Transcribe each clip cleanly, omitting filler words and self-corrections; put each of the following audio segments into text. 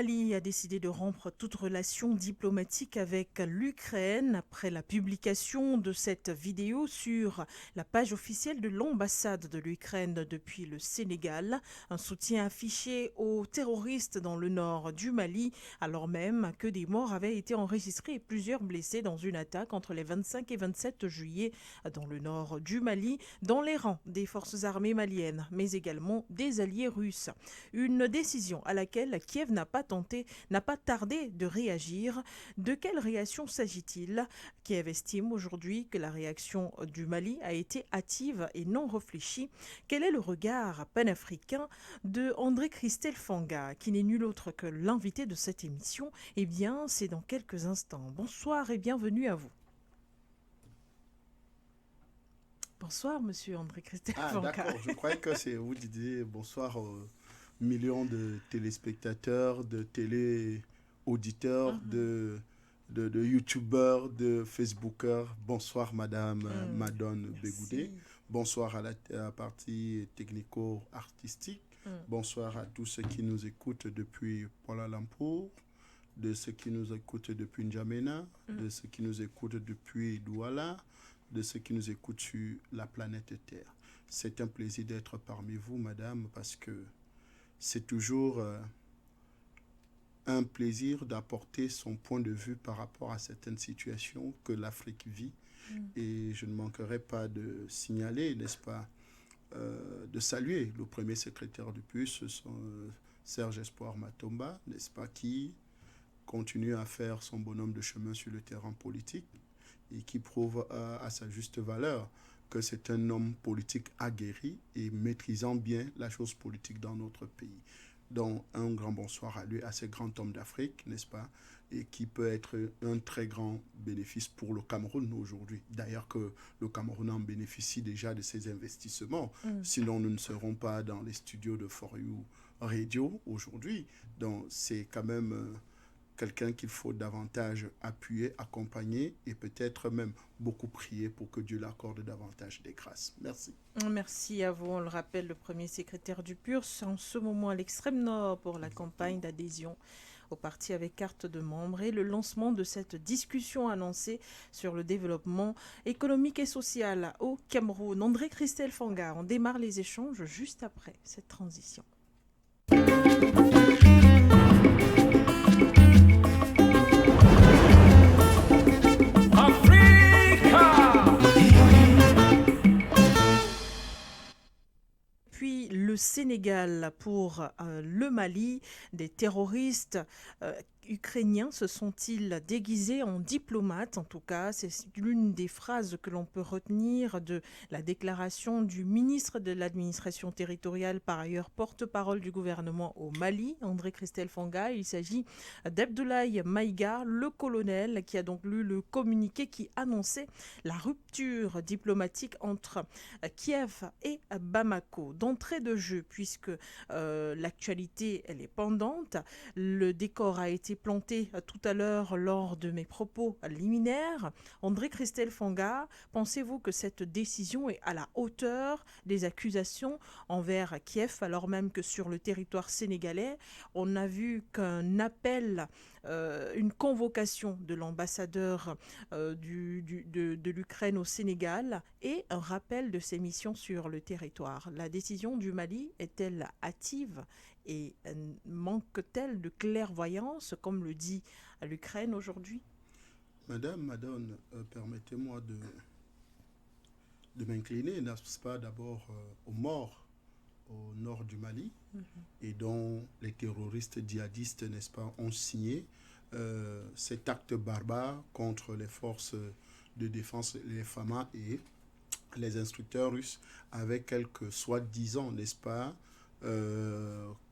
Mali a décidé de rompre toute relation diplomatique avec l'Ukraine après la publication de cette vidéo sur la page officielle de l'ambassade de l'Ukraine depuis le Sénégal. Un soutien affiché aux terroristes dans le nord du Mali, alors même que des morts avaient été enregistrés et plusieurs blessés dans une attaque entre les 25 et 27 juillet dans le nord du Mali, dans les rangs des forces armées maliennes, mais également des alliés russes. Une décision à laquelle Kiev n'a pas tardé de réagir. De quelle réaction s'agit-il? Kiev estime aujourd'hui que la réaction du Mali a été hâtive et non réfléchie. Quel est le regard panafricain de André Christelle Fanga, qui n'est nul autre que l'invité de cette émission? Eh bien, c'est dans quelques instants. Bonsoir et bienvenue à vous. Bonsoir, monsieur André Christelle Fanga. D'accord, je croyais que c'est vous disiez bonsoir aux millions de téléspectateurs, de télé-auditeurs, de youtubeurs, de facebookers. Bonsoir, madame Madone Bégoudé. Bonsoir à la partie technico-artistique. Bonsoir à tous ceux qui nous écoutent depuis Kuala Lumpur, de ceux qui nous écoutent depuis N'Djamena, de ceux qui nous écoutent depuis Douala, de ceux qui nous écoutent sur la planète Terre. C'est un plaisir d'être parmi vous, madame, parce que c'est toujours un plaisir d'apporter son point de vue par rapport à certaines situations que l'Afrique vit. Et je ne manquerai pas de signaler, n'est-ce pas, de saluer le premier secrétaire du PUS, Serge Espoir Matomba, n'est-ce pas, qui continue à faire son bonhomme de chemin sur le terrain politique et qui prouve à sa juste valeur que c'est un homme politique aguerri et maîtrisant bien la chose politique dans notre pays. Donc, un grand bonsoir à lui, à ce grand homme d'Afrique, n'est-ce pas, et qui peut être un très grand bénéfice pour le Cameroun aujourd'hui. D'ailleurs que le Cameroun en bénéficie déjà de ses investissements. Sinon, nous ne serons pas dans les studios de For You Radio aujourd'hui. Donc, c'est quand même quelqu'un qu'il faut davantage appuyer, accompagner et peut-être même beaucoup prier pour que Dieu l'accorde davantage des grâces. Merci. Merci à vous. On le rappelle, le premier secrétaire du PURS en ce moment à l'extrême nord pour la campagne d'adhésion au parti avec carte de membre et le lancement de cette discussion annoncée sur le développement économique et social au Cameroun. André Christelle Fanga, on démarre les échanges juste après cette transition. Puis le Sénégal pour le Mali, des terroristes ukrainiens se sont-ils déguisés en diplomates? En tout cas, c'est l'une des phrases que l'on peut retenir de la déclaration du ministre de l'administration territoriale, par ailleurs porte-parole du gouvernement au Mali, André Christelle Fanga. Il s'agit d'Abdoulaye Maïga, le colonel, qui a donc lu le communiqué qui annonçait la rupture diplomatique entre Kiev et Bamako. D'entrée de jeu, puisque l'actualité elle est pendante, le décor a été planté tout à l'heure lors de mes propos liminaires. André Christelle Fanga, pensez-vous que cette décision est à la hauteur des accusations envers Kiev, alors même que sur le territoire sénégalais, on a vu qu'un appel, une convocation de l'ambassadeur de l'Ukraine au Sénégal et un rappel de ses missions sur le territoire. La décision du Mali est-elle hâtive et manque-t-elle de clairvoyance, comme le dit l'Ukraine aujourd'hui? Madame Madone, permettez-moi de m'incliner, n'est-ce pas, d'abord aux morts au nord du Mali, et dont les terroristes djihadistes, n'est-ce pas, ont signé cet acte barbare contre les forces de défense, les FAMA et les instructeurs russes, avec quelques soi-disant, n'est-ce pas,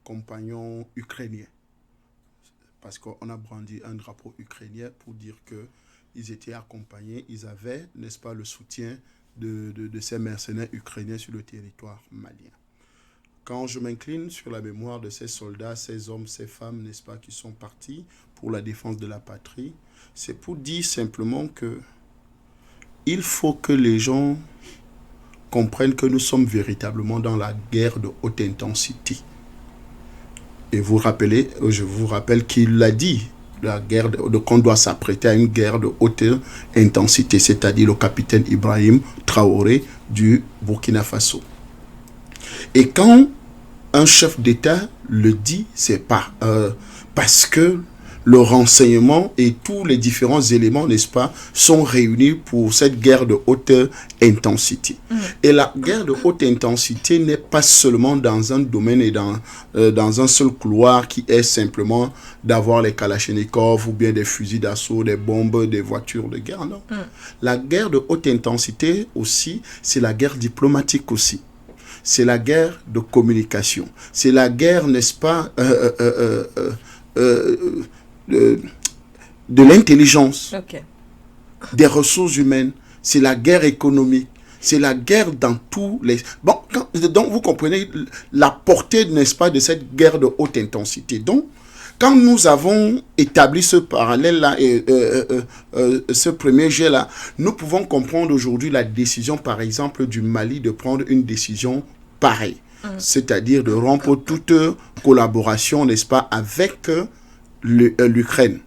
compagnons ukrainiens. Parce qu'on a brandi un drapeau ukrainien pour dire qu'ils étaient accompagnés, ils avaient, n'est-ce pas, le soutien de ces mercenaires ukrainiens sur le territoire malien. Quand je m'incline sur la mémoire de ces soldats, ces hommes, ces femmes, n'est-ce pas, qui sont partis pour la défense de la patrie, c'est pour dire simplement que il faut que les gens comprennent que nous sommes véritablement dans la guerre de haute intensité. Et je vous rappelle qu'il l'a dit, qu'on doit s'apprêter à une guerre de haute intensité, c'est-à-dire le capitaine Ibrahim Traoré du Burkina Faso. Et quand un chef d'État le dit, c'est pas parce que le renseignement et tous les différents éléments, n'est-ce pas, sont réunis pour cette guerre de haute intensité. Et la guerre de haute intensité n'est pas seulement dans un domaine et dans un seul couloir qui est simplement d'avoir les kalachnikovs ou bien des fusils d'assaut, des bombes, des voitures de guerre, non. La guerre de haute intensité aussi, c'est la guerre diplomatique aussi. C'est la guerre de communication. C'est la guerre, n'est-ce pas, de l'intelligence, des ressources humaines. C'est la guerre économique. C'est la guerre dans tous les... Bon, donc vous comprenez la portée, n'est-ce pas, de cette guerre de haute intensité. Donc, quand nous avons établi ce parallèle-là et ce premier jet-là, nous pouvons comprendre aujourd'hui la décision, par exemple, du Mali de prendre une décision pareille. C'est-à-dire de rompre toute collaboration, n'est-ce pas, avec l'Ukraine.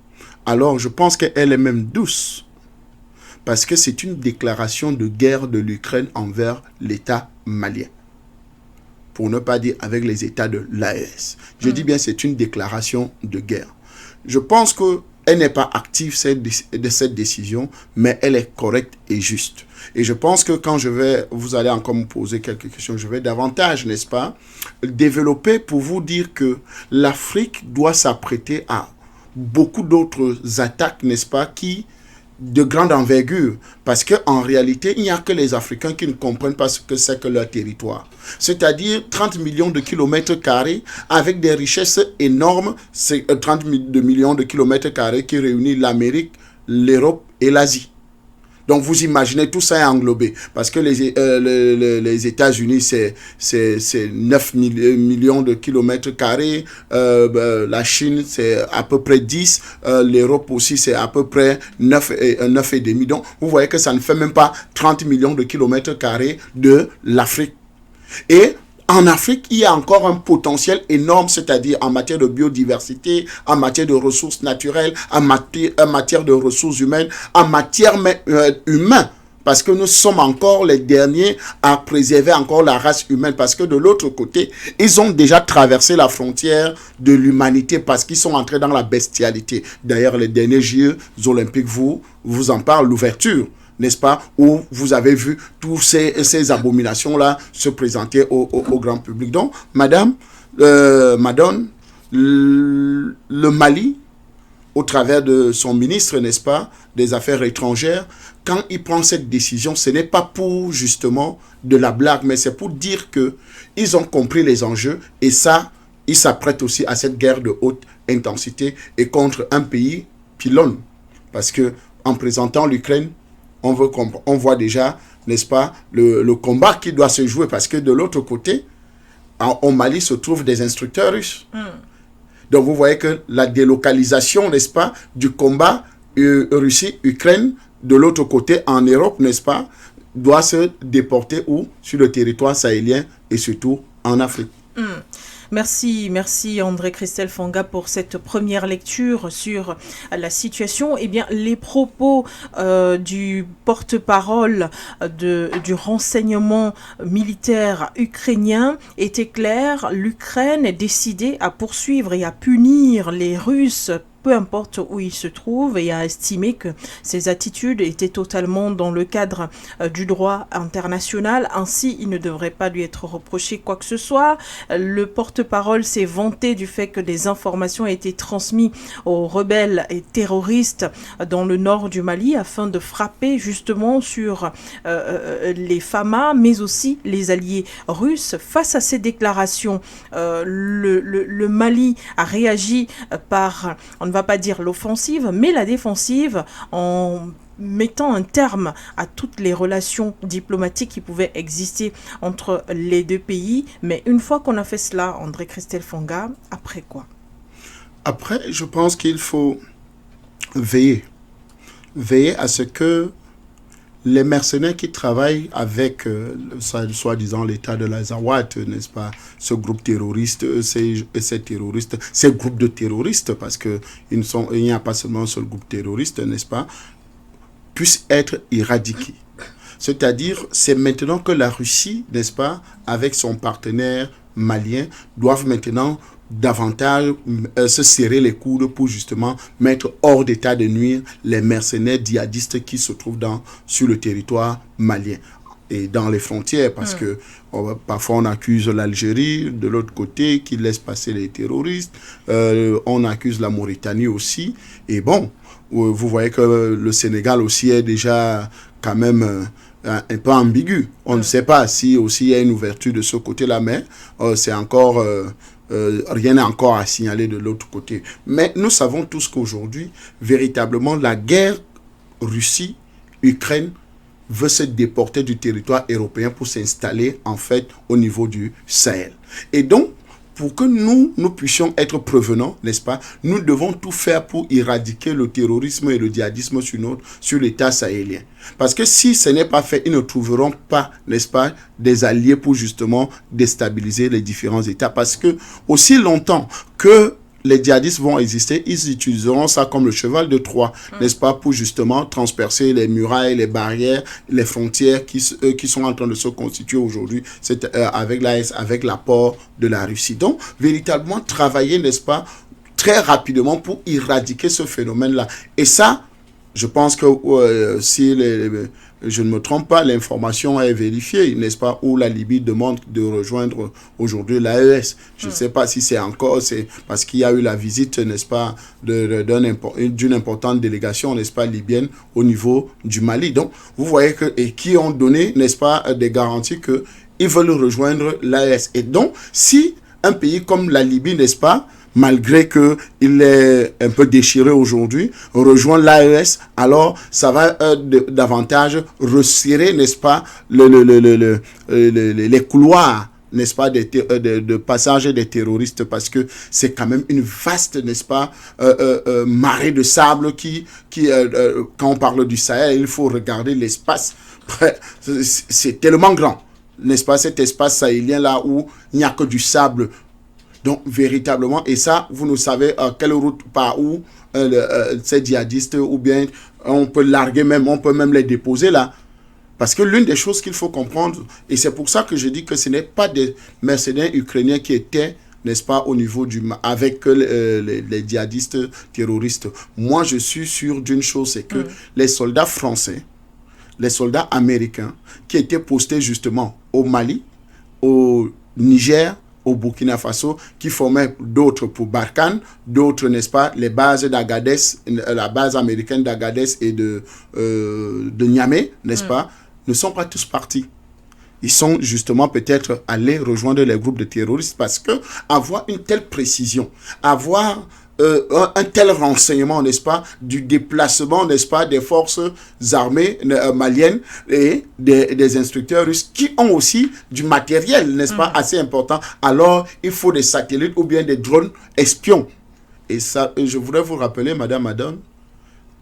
Alors, je pense qu'elle est même douce, parce que c'est une déclaration de guerre de l'Ukraine envers l'État malien, pour ne pas dire avec les États de l'AES. Je dis bien c'est une déclaration de guerre. Je pense qu'elle n'est pas active de cette décision, mais elle est correcte et juste. Et je pense que quand vous allez encore me poser quelques questions, je vais davantage, n'est-ce pas, développer pour vous dire que l'Afrique doit s'apprêter à beaucoup d'autres attaques, n'est-ce pas, de grande envergure. Parce qu'en réalité, il n'y a que les Africains qui ne comprennent pas ce que c'est que leur territoire. C'est-à-dire 30 millions de kilomètres carrés avec des richesses énormes. C'est 30 millions de kilomètres carrés qui réunissent l'Amérique, l'Europe et l'Asie. Donc, vous imaginez, tout ça est englobé. Parce que les États-Unis, c'est 9 millions de kilomètres carrés. La Chine, c'est à peu près 10. L'Europe aussi, c'est à peu près 9,5. Donc, vous voyez que ça ne fait même pas 30 millions de kilomètres carrés de l'Afrique. Et en Afrique, il y a encore un potentiel énorme, c'est-à-dire en matière de biodiversité, en matière de ressources naturelles, en matière de ressources humaines, en matière humaine. Parce que nous sommes encore les derniers à préserver encore la race humaine. Parce que de l'autre côté, ils ont déjà traversé la frontière de l'humanité parce qu'ils sont entrés dans la bestialité. D'ailleurs, les derniers Jeux olympiques vous en parlent, l'ouverture, n'est-ce pas, où vous avez vu tous ces abominations-là se présenter au grand public. Donc, Madame, le Mali, au travers de son ministre, n'est-ce pas, des Affaires étrangères, quand il prend cette décision, ce n'est pas pour, justement, de la blague, mais c'est pour dire qu'ils ont compris les enjeux et ça, ils s'apprêtent aussi à cette guerre de haute intensité et contre un pays pylône. Parce que en présentant l'Ukraine, on voit déjà, n'est-ce pas, le combat qui doit se jouer, parce que de l'autre côté, au Mali se trouvent des instructeurs russes. Donc vous voyez que la délocalisation, n'est-ce pas, du combat Russie-Ukraine, de l'autre côté, en Europe, n'est-ce pas, doit se déporter où? Sur le territoire sahélien et surtout en Afrique. Merci André-Christelle Fanga pour cette première lecture sur la situation. Eh bien, les propos du porte-parole du renseignement militaire ukrainien étaient clairs. L'Ukraine est décidée à poursuivre et à punir les Russes, peu importe où il se trouve, et a estimé que ces attitudes étaient totalement dans le cadre du droit international. Ainsi, il ne devrait pas lui être reproché quoi que ce soit. Le porte-parole s'est vanté du fait que des informations aient été transmises aux rebelles et terroristes dans le nord du Mali afin de frapper justement sur les FAMA, mais aussi les alliés russes. Face à ces déclarations, le Mali a réagi par... on ne va pas dire l'offensive, mais la défensive, en mettant un terme à toutes les relations diplomatiques qui pouvaient exister entre les deux pays. Mais une fois qu'on a fait cela, André-Christelle Fanga, après quoi? Après, je pense qu'il faut veiller à ce que les mercenaires qui travaillent avec, soi-disant, l'État de l'Azawad, n'est-ce pas, ce groupe terroriste, ces terroristes, ces groupes de terroristes, parce qu'il n'y a pas seulement un seul groupe terroriste, n'est-ce pas, puissent être éradiqués. C'est-à-dire, c'est maintenant que la Russie, n'est-ce pas, avec son partenaire malien, doivent maintenant davantage se serrer les coudes pour justement mettre hors d'état de nuire les mercenaires djihadistes qui se trouvent sur le territoire malien et dans les frontières, parce que parfois on accuse l'Algérie de l'autre côté qui laisse passer les terroristes, on accuse la Mauritanie aussi, et bon, vous voyez que le Sénégal aussi est déjà quand même un peu ambigu. On ne sait pas si aussi il y a une ouverture de ce côté-là, mais c'est encore... rien n'est encore à signaler de l'autre côté. Mais nous savons tous qu'aujourd'hui, véritablement, la guerre Russie-Ukraine veut se déporter du territoire européen pour s'installer, en fait, au niveau du Sahel. Et donc, pour que nous puissions être prévenants, n'est-ce pas, nous devons tout faire pour éradiquer le terrorisme et le djihadisme sur l'État sahélien. Parce que si ce n'est pas fait, ils ne trouveront pas, n'est-ce pas, des alliés pour justement déstabiliser les différents États. Parce que aussi longtemps que les djihadistes vont exister, ils utiliseront ça comme le cheval de Troie, n'est-ce pas, pour justement transpercer les murailles, les barrières, les frontières qui sont en train de se constituer aujourd'hui avec l'AS, avec l'apport de la Russie. Donc, véritablement travailler, n'est-ce pas, très rapidement pour éradiquer ce phénomène-là. Et ça, je pense que si je ne me trompe pas, l'information est vérifiée, n'est-ce pas, où la Libye demande de rejoindre aujourd'hui l'AES. Je ne sais pas si c'est parce qu'il y a eu la visite, n'est-ce pas, d'une importante délégation, n'est-ce pas, libyenne au niveau du Mali. Donc, vous voyez et qui ont donné, n'est-ce pas, des garanties qu'ils veulent rejoindre l'AES. Et donc, si un pays comme la Libye, n'est-ce pas, malgré qu'il est un peu déchiré aujourd'hui, rejoint l'AES, alors ça va davantage resserrer, n'est-ce pas, les couloirs, n'est-ce pas, de passage des terroristes, parce que c'est quand même une vaste, n'est-ce pas, marée de sable qui quand on parle du Sahel, il faut regarder l'espace, c'est tellement grand, n'est-ce pas, cet espace sahélien là où il n'y a que du sable. Donc, véritablement, et ça, vous ne savez quelle route par où ces djihadistes, ou bien on peut larguer même, on peut même les déposer là. Parce que l'une des choses qu'il faut comprendre, et c'est pour ça que je dis que ce n'est pas des mercenaires ukrainiens qui étaient, n'est-ce pas, au niveau avec les djihadistes terroristes. Moi, je suis sûr d'une chose, c'est que les soldats français, les soldats américains, qui étaient postés justement au Mali, au Niger, au Burkina Faso, qui formaient d'autres pour Barkhane, d'autres, n'est-ce pas, les bases d'Agadez, la base américaine d'Agadez et de Niamey, n'est-ce pas, ne sont pas tous partis. Ils sont justement peut-être allés rejoindre les groupes de terroristes parce que avoir une telle précision, avoir un tel renseignement, n'est-ce pas, du déplacement, n'est-ce pas, des forces armées maliennes et des instructeurs russes qui ont aussi du matériel, n'est-ce pas, assez important. Alors, il faut des satellites ou bien des drones espions. Et ça, je voudrais vous rappeler, Madame Adon,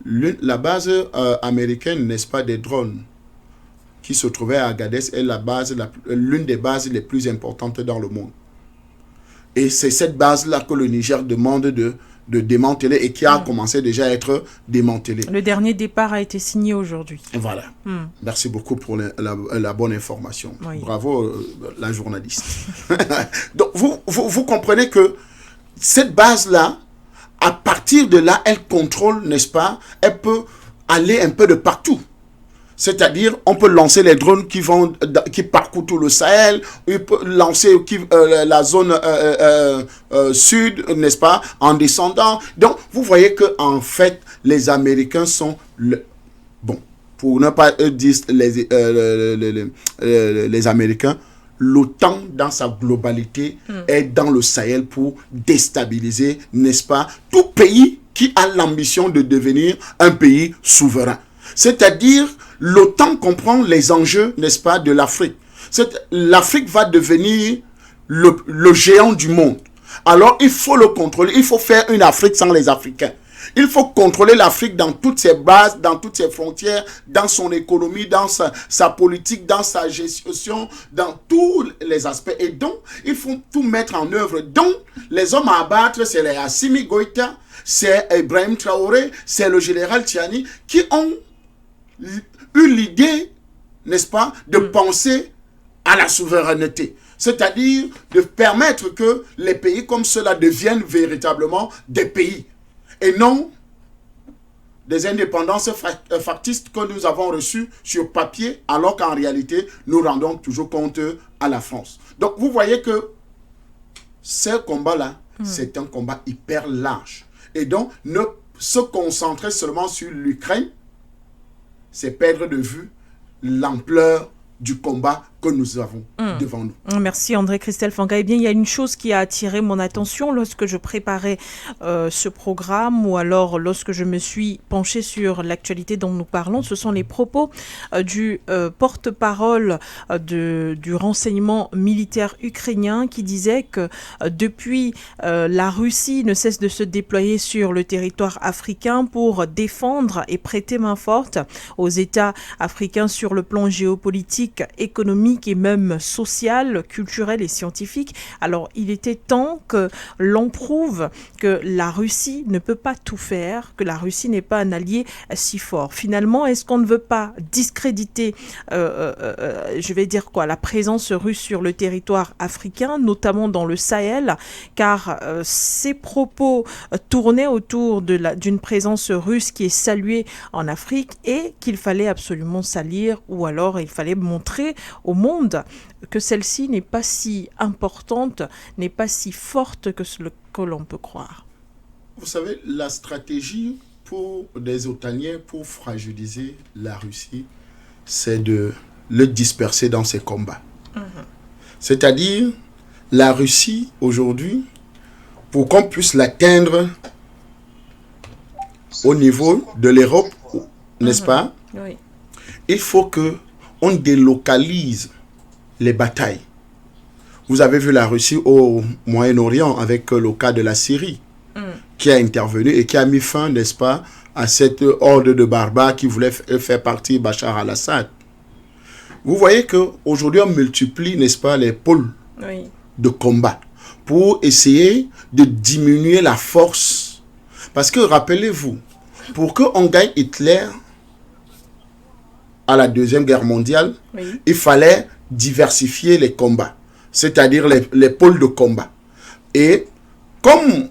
la base américaine, n'est-ce pas, des drones qui se trouvait à Agadez est l'une des bases les plus importantes dans le monde. Et c'est cette base-là que le Niger demande de démanteler et qui a commencé déjà à être démantelée. Le dernier départ a été signé aujourd'hui. Voilà. Merci beaucoup pour la bonne information. Oui. Bravo, la journaliste. Donc, vous comprenez que cette base-là, à partir de là, elle contrôle, n'est-ce pas, elle peut aller un peu de partout. C'est-à-dire, on peut lancer les drones qui parcourent tout le Sahel, on peut lancer la zone sud, n'est-ce pas, en descendant. Donc, vous voyez qu'en fait, les Américains sont... pour ne pas dire les Américains, l'OTAN, dans sa globalité, est dans le Sahel pour déstabiliser, n'est-ce pas, tout pays qui a l'ambition de devenir un pays souverain. C'est-à-dire... l'OTAN comprend les enjeux, n'est-ce pas, de l'Afrique. L'Afrique va devenir le géant du monde. Alors, il faut le contrôler. Il faut faire une Afrique sans les Africains. Il faut contrôler l'Afrique dans toutes ses bases, dans toutes ses frontières, dans son économie, dans sa politique, dans sa gestion, dans tous les aspects. Et donc, il faut tout mettre en œuvre. Donc, les hommes à abattre, c'est les Assimi Goïta, c'est Ibrahim Traoré, c'est le général Tiani, qui ont eu l'idée, n'est-ce pas, de penser à la souveraineté. C'est-à-dire de permettre que les pays comme cela deviennent véritablement des pays et non des indépendances factices que nous avons reçues sur papier, alors qu'en réalité, nous rendons toujours compte à la France. Donc, vous voyez que ce combat-là, c'est un combat hyper large. Et donc, ne se concentrer seulement sur l'Ukraine, c'est perdre de vue l'ampleur du combat que nous avons devant nous. Merci André Christelle Fanga. Eh bien, il y a une chose qui a attiré mon attention lorsque je préparais ce programme ou alors lorsque je me suis penchée sur l'actualité dont nous parlons, ce sont les propos du porte-parole du renseignement militaire ukrainien qui disait que depuis la Russie ne cesse de se déployer sur le territoire africain pour défendre et prêter main forte aux États africains sur le plan géopolitique, économique et même social, culturel et scientifique. Alors, il était temps que l'on prouve que la Russie ne peut pas tout faire, que la Russie n'est pas un allié si fort. Finalement, est-ce qu'on ne veut pas discréditer, je vais dire quoi, la présence russe sur le territoire africain, notamment dans le Sahel, car ces propos tournaient autour d'une présence russe qui est saluée en Afrique et qu'il fallait absolument salir ou alors il fallait montrer au monde que celle-ci n'est pas si importante, n'est pas si forte que ce que l'on peut croire. Vous savez, la stratégie pour des Otaniens pour fragiliser la Russie, c'est de le disperser dans ses combats. C'est-à-dire, la Russie, aujourd'hui, pour qu'on puisse l'atteindre au niveau de l'Europe, n'est-ce pas? Oui. Il faut qu'on délocalise les batailles. Vous avez vu la Russie au Moyen-Orient avec le cas de la Syrie, qui a intervenu et qui a mis fin, n'est-ce pas, à cette horde de barbares qui voulait faire partie Bachar al-Assad. Vous voyez qu'aujourd'hui, on multiplie, n'est-ce pas, les pôles de combat pour essayer de diminuer la force. Parce que, rappelez-vous, pour qu'on gagne Hitler à la Deuxième Guerre mondiale, il fallait diversifier les combats, c'est-à-dire les pôles de combat. Et comme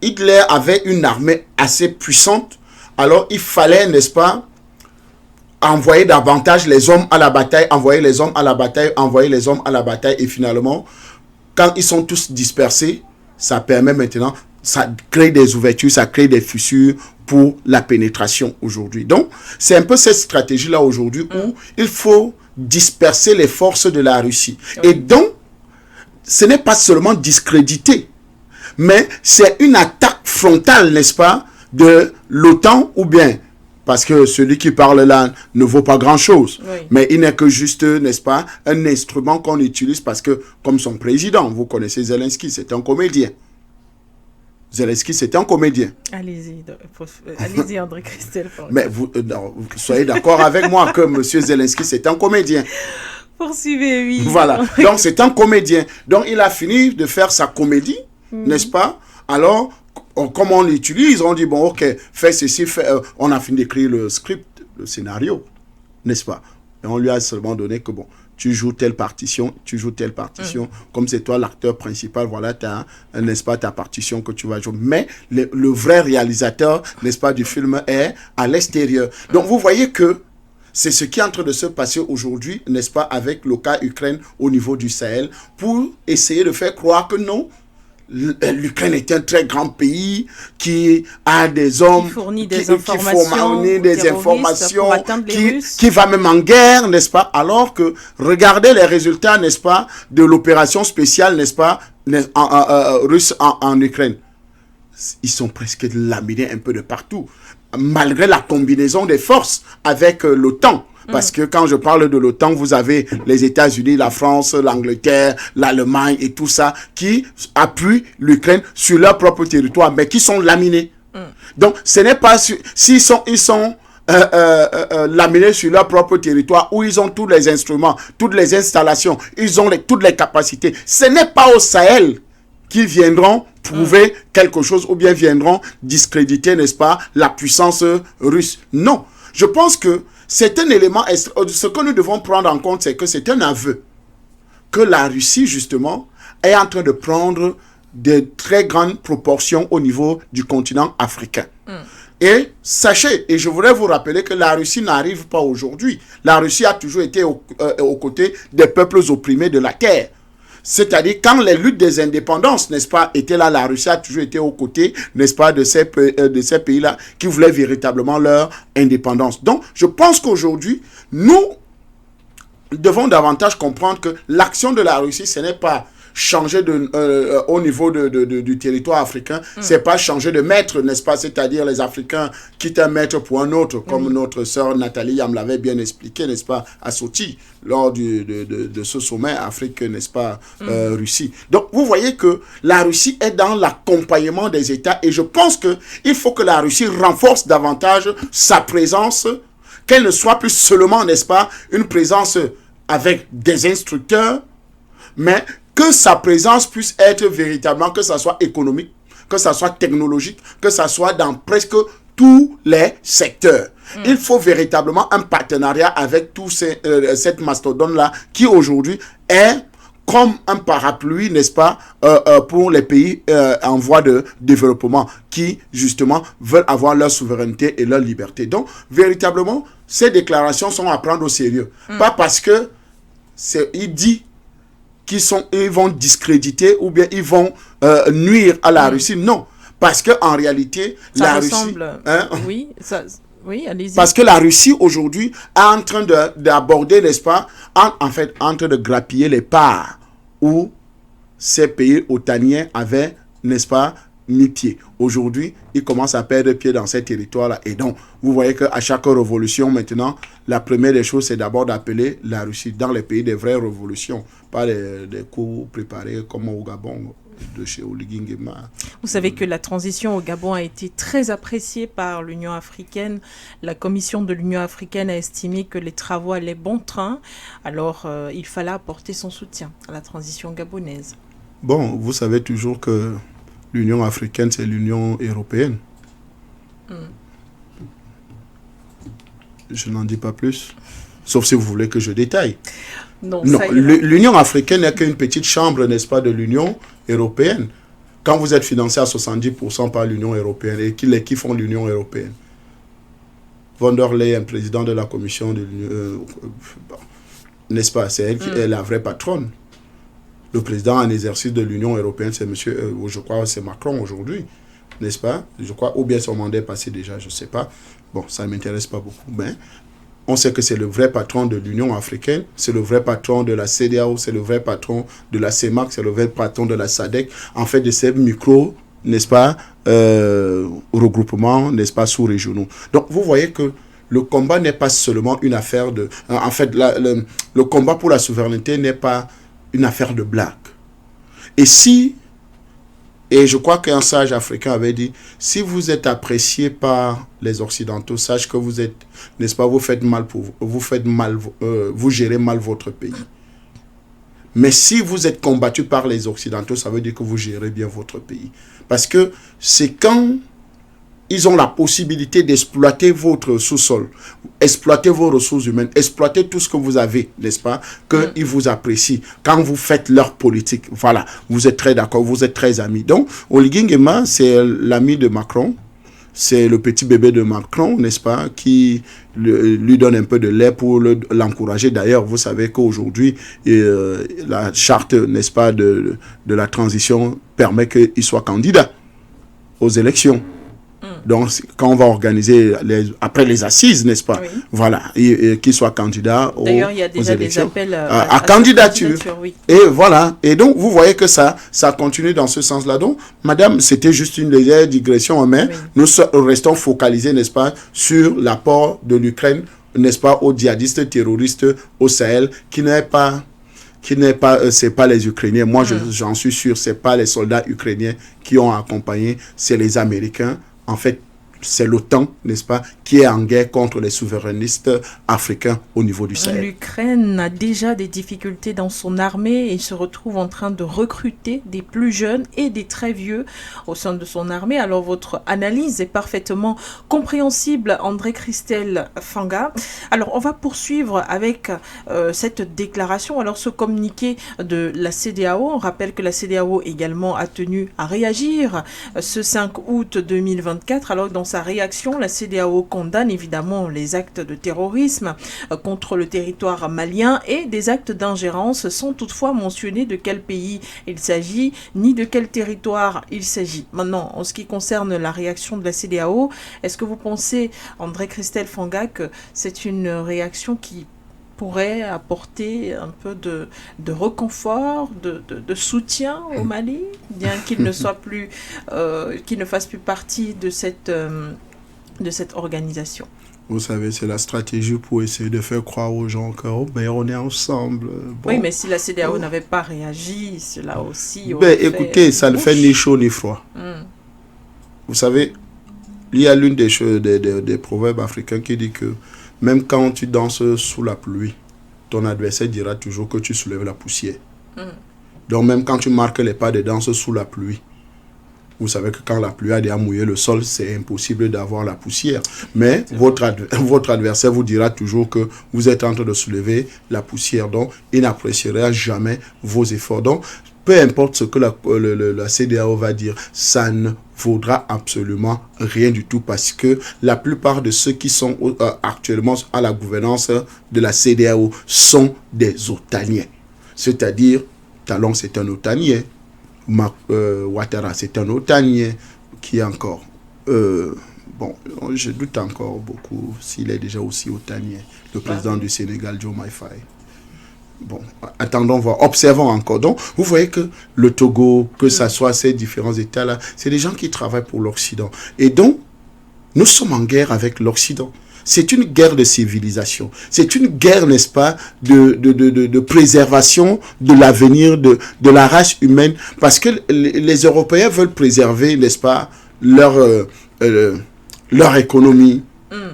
Hitler avait une armée assez puissante, alors il fallait, n'est-ce pas, envoyer davantage les hommes à la bataille, envoyer les hommes à la bataille, envoyer les hommes à la bataille. Et finalement, quand ils sont tous dispersés, ça permet maintenant, ça crée des ouvertures, ça crée des fissures pour la pénétration aujourd'hui. Donc, c'est un peu cette stratégie-là aujourd'hui où il faut disperser les forces de la Russie. Et donc, ce n'est pas seulement discréditer, mais c'est une attaque frontale, n'est-ce pas, de l'OTAN ou bien, parce que celui qui parle là ne vaut pas grand-chose, mais il n'est que juste, n'est-ce pas, un instrument qu'on utilise parce que, comme son président, vous connaissez Zelensky, c'est un comédien. Zelensky, c'est un comédien. Allez-y, André Christelle. Mais vous soyez d'accord avec moi que M. Zelensky, c'est un comédien. Poursuivez, oui. Voilà, donc c'est un comédien. Donc il a fini de faire sa comédie, n'est-ce pas? Alors, comme on l'utilise, on dit, bon, ok, fais ceci, on a fini d'écrire le script, le scénario, n'est-ce pas? Et on lui a seulement donné que, bon, tu joues telle partition, comme c'est toi l'acteur principal, voilà, tu as, n'est-ce pas, ta partition que tu vas jouer. Mais le vrai réalisateur, n'est-ce pas, du film est à l'extérieur. Donc, vous voyez que c'est ce qui est en train de se passer aujourd'hui, n'est-ce pas, avec le cas Ukraine au niveau du Sahel, pour essayer de faire croire que non, l'Ukraine est un très grand pays qui a des hommes qui fournit des informations, qui va même en guerre, n'est-ce pas? Alors que regardez les résultats, n'est-ce pas, de l'opération spéciale, n'est-ce pas, russe en Ukraine. Ils sont presque laminés un peu de partout, malgré la combinaison des forces avec l'OTAN. Parce que quand je parle de l'OTAN, vous avez les États-Unis, la France, l'Angleterre, l'Allemagne et tout ça qui appuient l'Ukraine sur leur propre territoire, mais qui sont laminés Donc, ce n'est pas s'ils sont laminés sur leur propre territoire où ils ont tous les instruments, toutes les installations, ils ont toutes les capacités. Ce n'est pas au Sahel qu'ils viendront prouver quelque chose ou bien viendront discréditer, n'est-ce pas, la puissance russe. Non. Je pense que c'est un élément, ce que nous devons prendre en compte, c'est que c'est un aveu que la Russie, justement, est en train de prendre de très grandes proportions au niveau du continent africain. Et sachez, et je voudrais vous rappeler que la Russie n'arrive pas aujourd'hui. La Russie a toujours été aux côtés des peuples opprimés de la terre. C'est-à-dire, quand les luttes des indépendances, n'est-ce pas, étaient là, la Russie a toujours été aux côtés, n'est-ce pas, de ces pays-là qui voulaient véritablement leur indépendance. Donc, je pense qu'aujourd'hui, nous devons davantage comprendre que l'action de la Russie, ce n'est pas changer au niveau du territoire africain, c'est pas changer de maître, n'est-ce pas, c'est-à-dire les Africains quittent un maître pour un autre, comme notre sœur Nathalie Yam l'avait bien expliqué, n'est-ce pas, à Sochi, lors de ce sommet Afrique, n'est-ce pas, Russie. Donc, vous voyez que la Russie est dans l'accompagnement des États et je pense qu'il faut que la Russie renforce davantage sa présence, qu'elle ne soit plus seulement, n'est-ce pas, une présence avec des instructeurs, mais que sa présence puisse être véritablement, que ça soit économique, que ça soit technologique, que ça soit dans presque tous les secteurs. Il faut véritablement un partenariat avec tous cette mastodonte-là qui aujourd'hui est comme un parapluie, n'est-ce pas, pour les pays en voie de développement qui, justement, veulent avoir leur souveraineté et leur liberté. Donc, véritablement, ces déclarations sont à prendre au sérieux. Pas parce que il dit ils vont discréditer ou bien ils vont nuire à la Russie. Non, parce qu'en réalité, ça ressemble, Russie... Oui, allez-y. Parce que la Russie, aujourd'hui, est en train d'aborder, n'est-ce pas, en fait, en train de grappiller les parts où ces pays otaniens avaient, n'est-ce pas, mis pied. Aujourd'hui, ils commencent à perdre pied dans ces territoires-là. Et donc, vous voyez qu'à chaque révolution, maintenant, la première des choses, c'est d'abord d'appeler la Russie dans les pays des vraies révolutions, pas des coups préparés comme au Gabon de chez Oligui Nguema. Vous savez que la transition au Gabon a été très appréciée par l'Union africaine. La commission de l'Union africaine a estimé que les travaux allaient bon train. Alors, il fallait apporter son soutien à la transition gabonaise. Bon, vous savez toujours que l'Union africaine, c'est l'Union européenne. Je n'en dis pas plus. Sauf si vous voulez que je détaille. Non, l'Union africaine n'est qu'une petite chambre, n'est-ce pas, de l'Union européenne. Quand vous êtes financé à 70% par l'Union européenne, et qui font l'Union européenne? Von der Leyen, président de la Commission de l'Union, n'est-ce pas, c'est elle qui est la vraie patronne. Le président en exercice de l'Union européenne, c'est monsieur, je crois, c'est Macron aujourd'hui, n'est-ce pas? Je crois, ou bien son mandat est passé déjà, je ne sais pas. Bon, ça ne m'intéresse pas beaucoup, mais on sait que c'est le vrai patron de l'Union africaine, c'est le vrai patron de la CEDEAO, c'est le vrai patron de la CEMAC, c'est le vrai patron de la SADC, en fait, de ces micros, n'est-ce pas, regroupements, n'est-ce pas, sous-régionaux. Donc, vous voyez que le combat n'est pas seulement une affaire de... En fait, le combat pour la souveraineté n'est pas une affaire de blague. Et je crois qu'un sage africain avait dit, si vous êtes apprécié par les Occidentaux, sachez que vous êtes, n'est-ce pas, vous gérez mal votre pays. Mais si vous êtes combattu par les Occidentaux, ça veut dire que vous gérez bien votre pays. Parce que c'est quand ils ont la possibilité d'exploiter votre sous-sol, exploiter vos ressources humaines, exploiter tout ce que vous avez, n'est-ce pas, qu'ils vous apprécient. Quand vous faites leur politique, voilà, vous êtes très d'accord, vous êtes très amis. Donc, Oligui Nguema, c'est l'ami de Macron, c'est le petit bébé de Macron, n'est-ce pas, qui lui donne un peu de lait pour l'encourager. D'ailleurs, vous savez qu'aujourd'hui, la charte, n'est-ce pas, de la transition permet qu'il soit candidat aux élections. Donc, quand on va organiser après les assises, n'est-ce pas? Oui. Voilà, et qu'il soit candidat aux élections. D'ailleurs, il y a déjà des appels à candidature. Oui. Et voilà. Et donc, vous voyez que ça continue dans ce sens-là. Donc, madame, c'était juste une légère digression, mais nous restons focalisés, n'est-ce pas, sur l'apport de l'Ukraine, n'est-ce pas, aux djihadistes terroristes au Sahel, c'est pas les Ukrainiens. Moi, j'en suis sûr, c'est pas les soldats ukrainiens qui ont accompagné, c'est les Américains, en fait, c'est l'OTAN, n'est-ce pas, qui est en guerre contre les souverainistes africains au niveau du Sahel. L'Ukraine a déjà des difficultés dans son armée et se retrouve en train de recruter des plus jeunes et des très vieux au sein de son armée. Alors votre analyse est parfaitement compréhensible, André Christelle Fanga. Alors on va poursuivre avec cette déclaration. Alors ce communiqué de la CEDEAO, on rappelle que la CEDEAO également a tenu à réagir ce 5 août 2024. Alors dans sa réaction, la CEDEAO condamne évidemment les actes de terrorisme contre le territoire malien et des actes d'ingérence sans toutefois mentionner de quel pays il s'agit ni de quel territoire il s'agit. Maintenant, en ce qui concerne la réaction de la CEDEAO, est-ce que vous pensez, André Christelle Fanga, que c'est une réaction qui pourrait apporter un peu de reconfort, de soutien au Mali, bien qu'il ne soit plus, qu'il ne fasse plus partie de cette organisation? Vous savez, c'est la stratégie pour essayer de faire croire aux gens que on est ensemble. Bon. Oui, mais si la CEDEAO n'avait pas réagi, cela aussi... écoutez, ça ne fait ni chaud ni froid. Vous savez, il y a l'une des proverbes africains qui dit que même quand tu danses sous la pluie, ton adversaire dira toujours que tu soulèves la poussière. Donc même quand tu marques les pas de danse sous la pluie, vous savez que quand la pluie a déjà mouillé le sol, c'est impossible d'avoir la poussière. Mais votre adversaire vous dira toujours que vous êtes en train de soulever la poussière. Donc, il n'appréciera jamais vos efforts. Donc, peu importe ce que la CEDEAO va dire, ça ne vaudra absolument rien du tout parce que la plupart de ceux qui sont actuellement à la gouvernance de la CEDEAO sont des otaniens. C'est-à-dire, Talon, c'est un otanien. Ouattara, c'est un otanien. Qui encore bon, je doute encore beaucoup s'il est déjà aussi otanien. Le président du Sénégal, Joe Maïfaï. Bon, attendons voir, observons encore. Donc, vous voyez que le Togo, que ça soit ces différents États-là, c'est des gens qui travaillent pour l'Occident. Et donc, nous sommes en guerre avec l'Occident. C'est une guerre de civilisation. C'est une guerre, n'est-ce pas, de préservation de l'avenir de la race humaine. Parce que les Européens veulent préserver, n'est-ce pas, leur économie,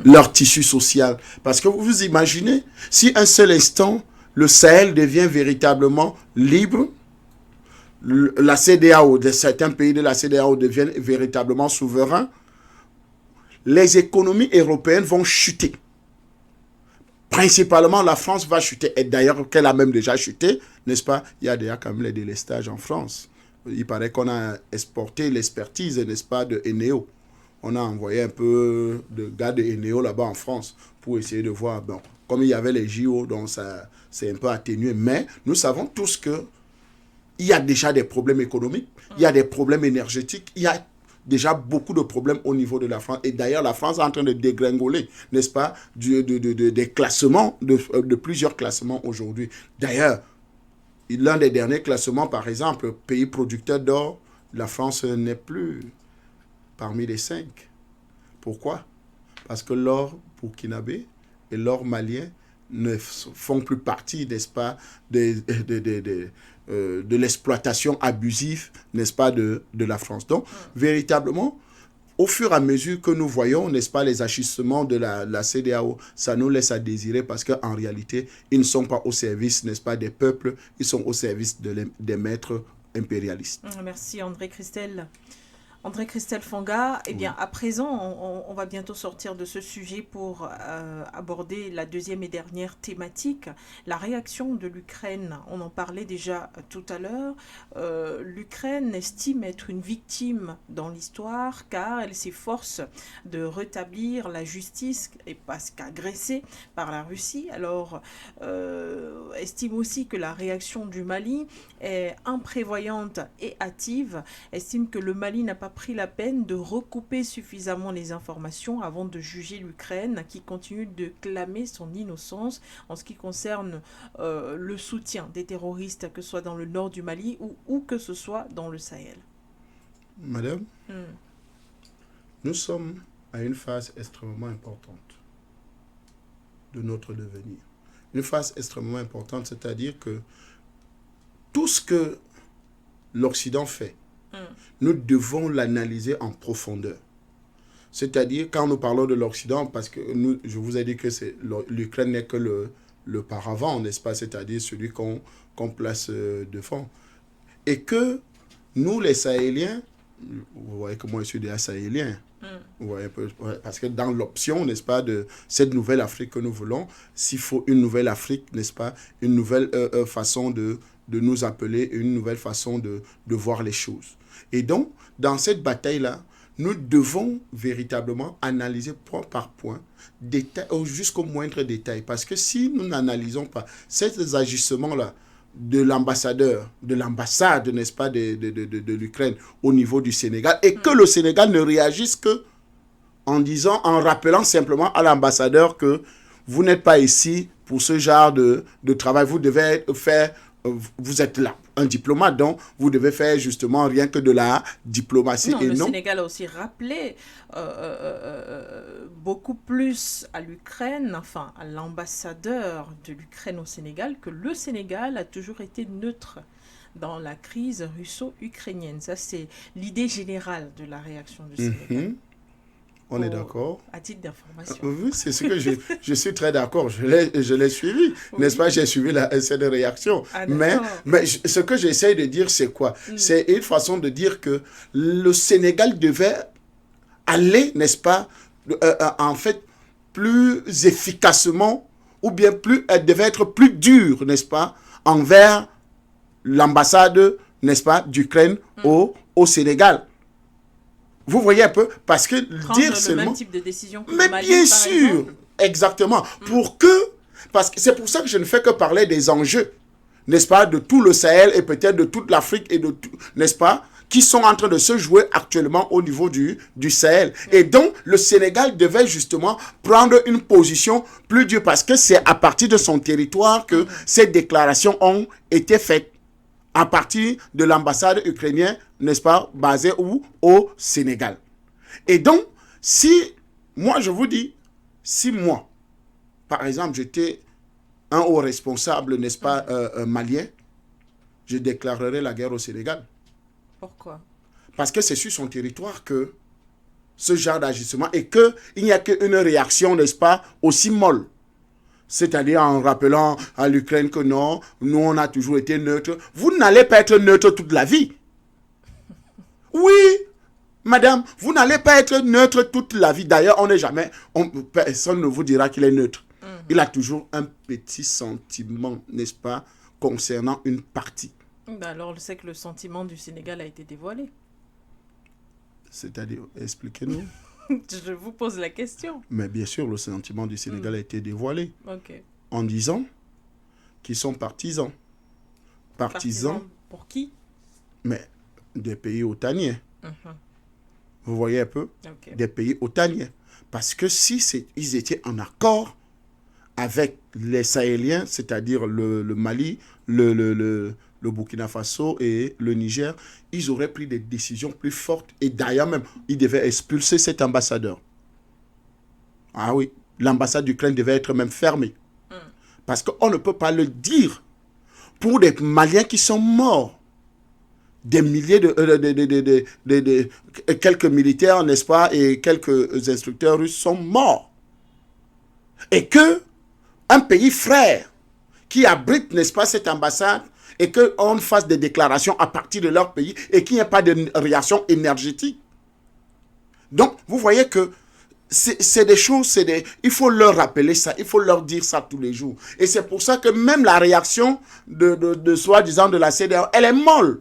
leur tissu social. Parce que vous imaginez, si un seul instant, le Sahel devient véritablement libre, la CEDEAO, certains pays de la CEDEAO deviennent véritablement souverains, les économies européennes vont chuter. Principalement, la France va chuter. Et d'ailleurs, qu'elle a même déjà chuté, n'est-ce pas? Il y a déjà quand même les délestages en France. Il paraît qu'on a exporté l'expertise, n'est-ce pas, de Eneo. On a envoyé un peu de gars de Eneo là-bas en France pour essayer de voir. Bon, comme il y avait les JO, donc ça c'est un peu atténué. Mais nous savons tous qu'il y a déjà des problèmes économiques, il y a des problèmes énergétiques, il y a déjà beaucoup de problèmes au niveau de la France. Et d'ailleurs, la France est en train de dégringoler, n'est-ce pas, des classements, de plusieurs classements aujourd'hui. D'ailleurs, l'un des derniers classements, par exemple, pays producteur d'or, la France n'est plus parmi les 5. Pourquoi? Parce que l'or burkinabé et l'or malien ne font plus partie, n'est-ce pas, de l'exploitation abusive, n'est-ce pas, de la France. Donc, véritablement, au fur et à mesure que nous voyons, n'est-ce pas, les agissements de la CEDEAO, ça nous laisse à désirer parce qu'en réalité, ils ne sont pas au service, n'est-ce pas, des peuples, ils sont au service des maîtres impérialistes. Merci André Christelle. André Christelle Fanga, eh bien, à présent, on va bientôt sortir de ce sujet pour aborder la deuxième et dernière thématique, la réaction de l'Ukraine. On en parlait déjà tout à l'heure. L'Ukraine estime être une victime dans l'histoire car elle s'efforce de rétablir la justice et parce qu'agressée par la Russie. Alors, estime aussi que la réaction du Mali est imprévoyante et hâtive, estime que le Mali n'a pas pris la peine de recouper suffisamment les informations avant de juger l'Ukraine qui continue de clamer son innocence en ce qui concerne le soutien des terroristes, que ce soit dans le nord du Mali ou où que ce soit dans le Sahel. Madame, nous sommes à une phase extrêmement importante de notre devenir. Une phase extrêmement importante, c'est-à-dire que tout ce que l'Occident fait, nous devons l'analyser en profondeur. C'est-à-dire, quand nous parlons de l'Occident, parce que je vous ai dit que l'Ukraine n'est que le paravent, n'est-ce pas? C'est-à-dire celui qu'on place devant. Et que nous, les Sahéliens, vous voyez que moi, je suis déjà Sahélien. Vous voyez un peu, parce que dans l'option, n'est-ce pas, de cette nouvelle Afrique que nous voulons, s'il faut une nouvelle Afrique, n'est-ce pas, une nouvelle façon de nous appeler, une nouvelle façon de voir les choses. Et donc, dans cette bataille-là, nous devons véritablement analyser point par point, jusqu'au moindre détail. Parce que si nous n'analysons pas ces agissements-là de l'ambassadeur, de l'ambassade, n'est-ce pas, de l'Ukraine au niveau du Sénégal, et que le Sénégal ne réagisse que en rappelant simplement à l'ambassadeur que vous n'êtes pas ici pour ce genre de travail, vous devez faire, vous êtes là, un diplomate, donc vous devez faire justement rien que de la diplomatie. Non, le Sénégal a aussi rappelé beaucoup plus à l'Ukraine, enfin à l'ambassadeur de l'Ukraine au Sénégal, que le Sénégal a toujours été neutre dans la crise russo-ukrainienne. Ça, c'est l'idée générale de la réaction du Sénégal. On est d'accord. À titre d'information. Oui, c'est ce que je suis très d'accord. Je l'ai suivi, oui. N'est-ce pas? J'ai suivi cette réaction. Ah, mais ce que j'essaie de dire, c'est quoi? C'est une façon de dire que le Sénégal devait aller, n'est-ce pas, en fait, plus efficacement, ou bien devait être plus dur, n'est-ce pas, envers l'ambassade, n'est-ce pas, d'Ukraine au Sénégal. Vous voyez un peu, parce que dire seulement... le même type de décision que mais Mali, bien sûr, exactement. Parce que c'est pour ça que je ne fais que parler des enjeux, n'est-ce pas, de tout le Sahel et peut-être de toute l'Afrique et de tout, n'est-ce pas, qui sont en train de se jouer actuellement au niveau du Sahel. Et donc, le Sénégal devait justement prendre une position plus dure, parce que c'est à partir de son territoire que ces déclarations ont été faites. À partir de l'ambassade ukrainienne, n'est-ce pas, basée au Sénégal. Et donc, moi je vous dis, si moi, par exemple, j'étais un haut responsable, n'est-ce pas, malien, je déclarerais la guerre au Sénégal. Pourquoi? Parce que c'est sur son territoire que ce genre d'agissement, et qu'il n'y a qu'une réaction, n'est-ce pas, aussi molle. C'est-à-dire en rappelant à l'Ukraine que non, nous on a toujours été neutre. Vous n'allez pas être neutre toute la vie. Oui, madame, vous n'allez pas être neutre toute la vie. D'ailleurs, personne ne vous dira qu'il est neutre. Il a toujours un petit sentiment, n'est-ce pas, concernant une partie. Alors, c'est que le sentiment du Sénégal a été dévoilé. C'est-à-dire, expliquez-nous. Je vous pose la question. Mais bien sûr, le sentiment du Sénégal a été dévoilé. Okay. En disant qu'ils sont partisans. Partisans pour qui? Mais des pays otaniens. Vous voyez un peu? Okay. Des pays otaniens. Parce que si ils étaient en accord avec les Sahéliens, c'est-à-dire le Mali, le Burkina Faso et le Niger, ils auraient pris des décisions plus fortes. Et d'ailleurs même, ils devaient expulser cet ambassadeur. Ah oui, l'ambassade d'Ukraine devait être même fermée. Parce qu'on ne peut pas le dire pour des Maliens qui sont morts. Des milliers quelques militaires, n'est-ce pas, et quelques instructeurs russes sont morts. Et que un pays frère qui abrite, n'est-ce pas, cette ambassade, et qu'on fasse des déclarations à partir de leur pays et qu'il n'y ait pas de réaction énergétique. Donc, vous voyez que c'est des choses, il faut leur rappeler ça, il faut leur dire ça tous les jours. Et c'est pour ça que même la réaction de soi-disant de la CEDEAO, elle est molle.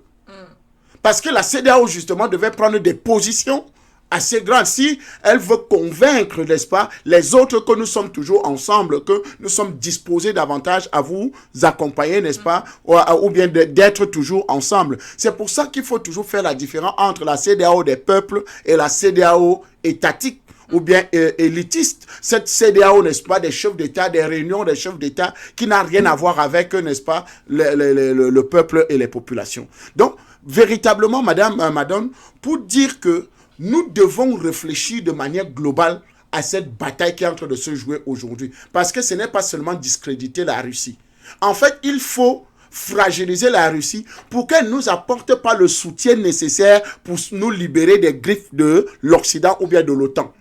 Parce que la CEDEAO, justement, devait prendre des positions assez grandes. Si elle veut convaincre, n'est-ce pas, les autres que nous sommes toujours ensemble, que nous sommes disposés davantage à vous accompagner, n'est-ce pas, ou bien d'être toujours ensemble. C'est pour ça qu'il faut toujours faire la différence entre la CEDEAO des peuples et la CEDEAO étatique, ou bien élitiste. Cette CEDEAO, n'est-ce pas, des chefs d'État, des réunions des chefs d'État qui n'a rien à voir avec, n'est-ce pas, le peuple et les populations. Donc, véritablement, madame, pour dire que nous devons réfléchir de manière globale à cette bataille qui est en train de se jouer aujourd'hui. Parce que ce n'est pas seulement discréditer la Russie. En fait, il faut fragiliser la Russie pour qu'elle ne nous apporte pas le soutien nécessaire pour nous libérer des griffes de l'Occident ou bien de l'OTAN.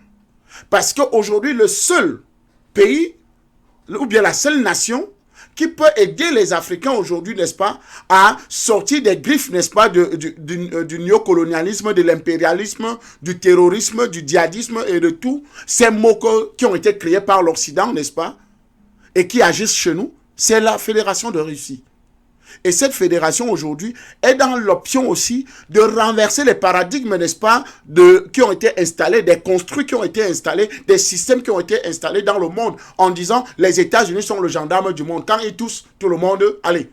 Parce qu'aujourd'hui, le seul pays, ou bien la seule nation qui peut aider les Africains aujourd'hui, n'est-ce pas, à sortir des griffes, n'est-ce pas, du néocolonialisme, de l'impérialisme, du terrorisme, du djihadisme et de tous ces mots qui ont été créés par l'Occident, n'est-ce pas, et qui agissent chez nous, c'est la Fédération de Russie. Et cette fédération aujourd'hui est dans l'option aussi de renverser les paradigmes, n'est-ce pas, qui ont été installés, des construits qui ont été installés, des systèmes qui ont été installés dans le monde en disant les États-Unis sont le gendarme du monde. Quand ils toussent, tout le monde, allez,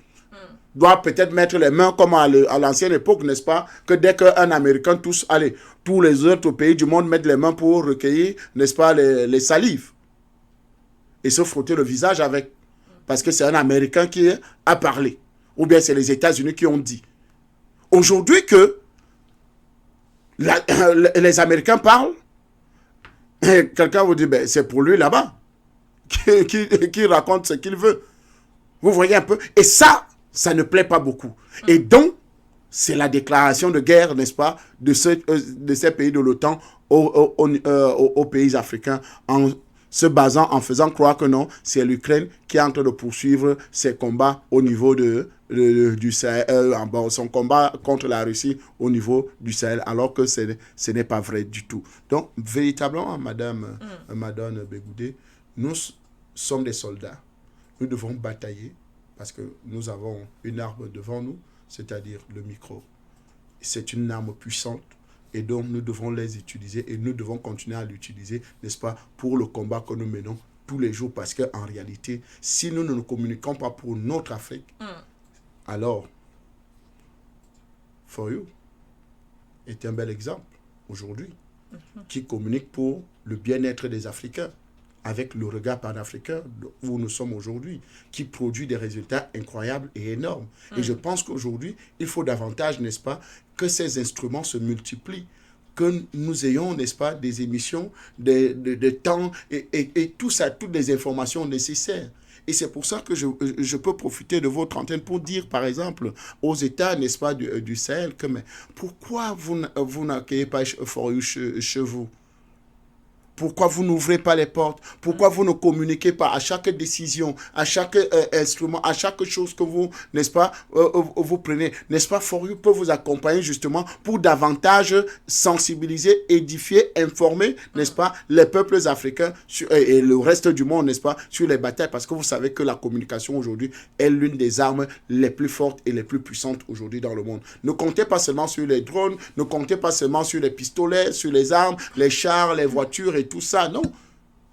doit peut-être mettre les mains comme à l'ancienne époque, n'est-ce pas, que dès qu'un Américain tousse, allez, tous les autres pays du monde mettent les mains pour recueillir, n'est-ce pas, les salives et se frotter le visage avec. Parce que c'est un Américain qui a parlé. Ou bien c'est les États-Unis qui ont dit. Aujourd'hui que les Américains parlent, quelqu'un vous dit, ben, c'est pour lui là-bas, qui raconte ce qu'il veut. Vous voyez un peu. Et ça ne plaît pas beaucoup. Et donc, c'est la déclaration de guerre, n'est-ce pas, de ces pays de l'OTAN aux pays africains en se basant, en faisant croire que non, c'est l'Ukraine qui est en train de poursuivre ses combats au niveau du Sahel, son combat contre la Russie au niveau du Sahel, alors que ce n'est pas vrai du tout. Donc, véritablement, Madame Begoudé, nous sommes des soldats. Nous devons batailler parce que nous avons une arme devant nous, c'est-à-dire le micro. C'est une arme puissante. Et donc, nous devons les utiliser et nous devons continuer à l'utiliser, n'est-ce pas, pour le combat que nous menons tous les jours. Parce qu'en réalité, si nous ne nous communiquons pas pour notre Afrique, alors, For You est un bel exemple aujourd'hui qui communique pour le bien-être des Africains avec le regard panafricain où nous sommes aujourd'hui, qui produit des résultats incroyables et énormes. Et je pense qu'aujourd'hui, il faut davantage, n'est-ce pas, que ces instruments se multiplient, que nous ayons, n'est-ce pas, des émissions, de temps et tout ça, toutes les informations nécessaires. Et c'est pour ça que je peux profiter de votre antenne pour dire, par exemple, aux États, n'est-ce pas, du Sahel, que mais pourquoi vous n'accueillez pas For You chez vous? Pourquoi vous n'ouvrez pas les portes? Pourquoi vous ne communiquez pas à chaque décision, à chaque instrument, à chaque chose que vous, n'est-ce pas, vous prenez? N'est-ce pas, For You peut vous accompagner justement pour davantage sensibiliser, édifier, informer, n'est-ce pas, les peuples africains et le reste du monde, n'est-ce pas, sur les batailles. Parce que vous savez que la communication aujourd'hui est l'une des armes les plus fortes et les plus puissantes aujourd'hui dans le monde. Ne comptez pas seulement sur les drones, ne comptez pas seulement sur les pistolets, sur les armes, les chars, les voitures et tout ça, non.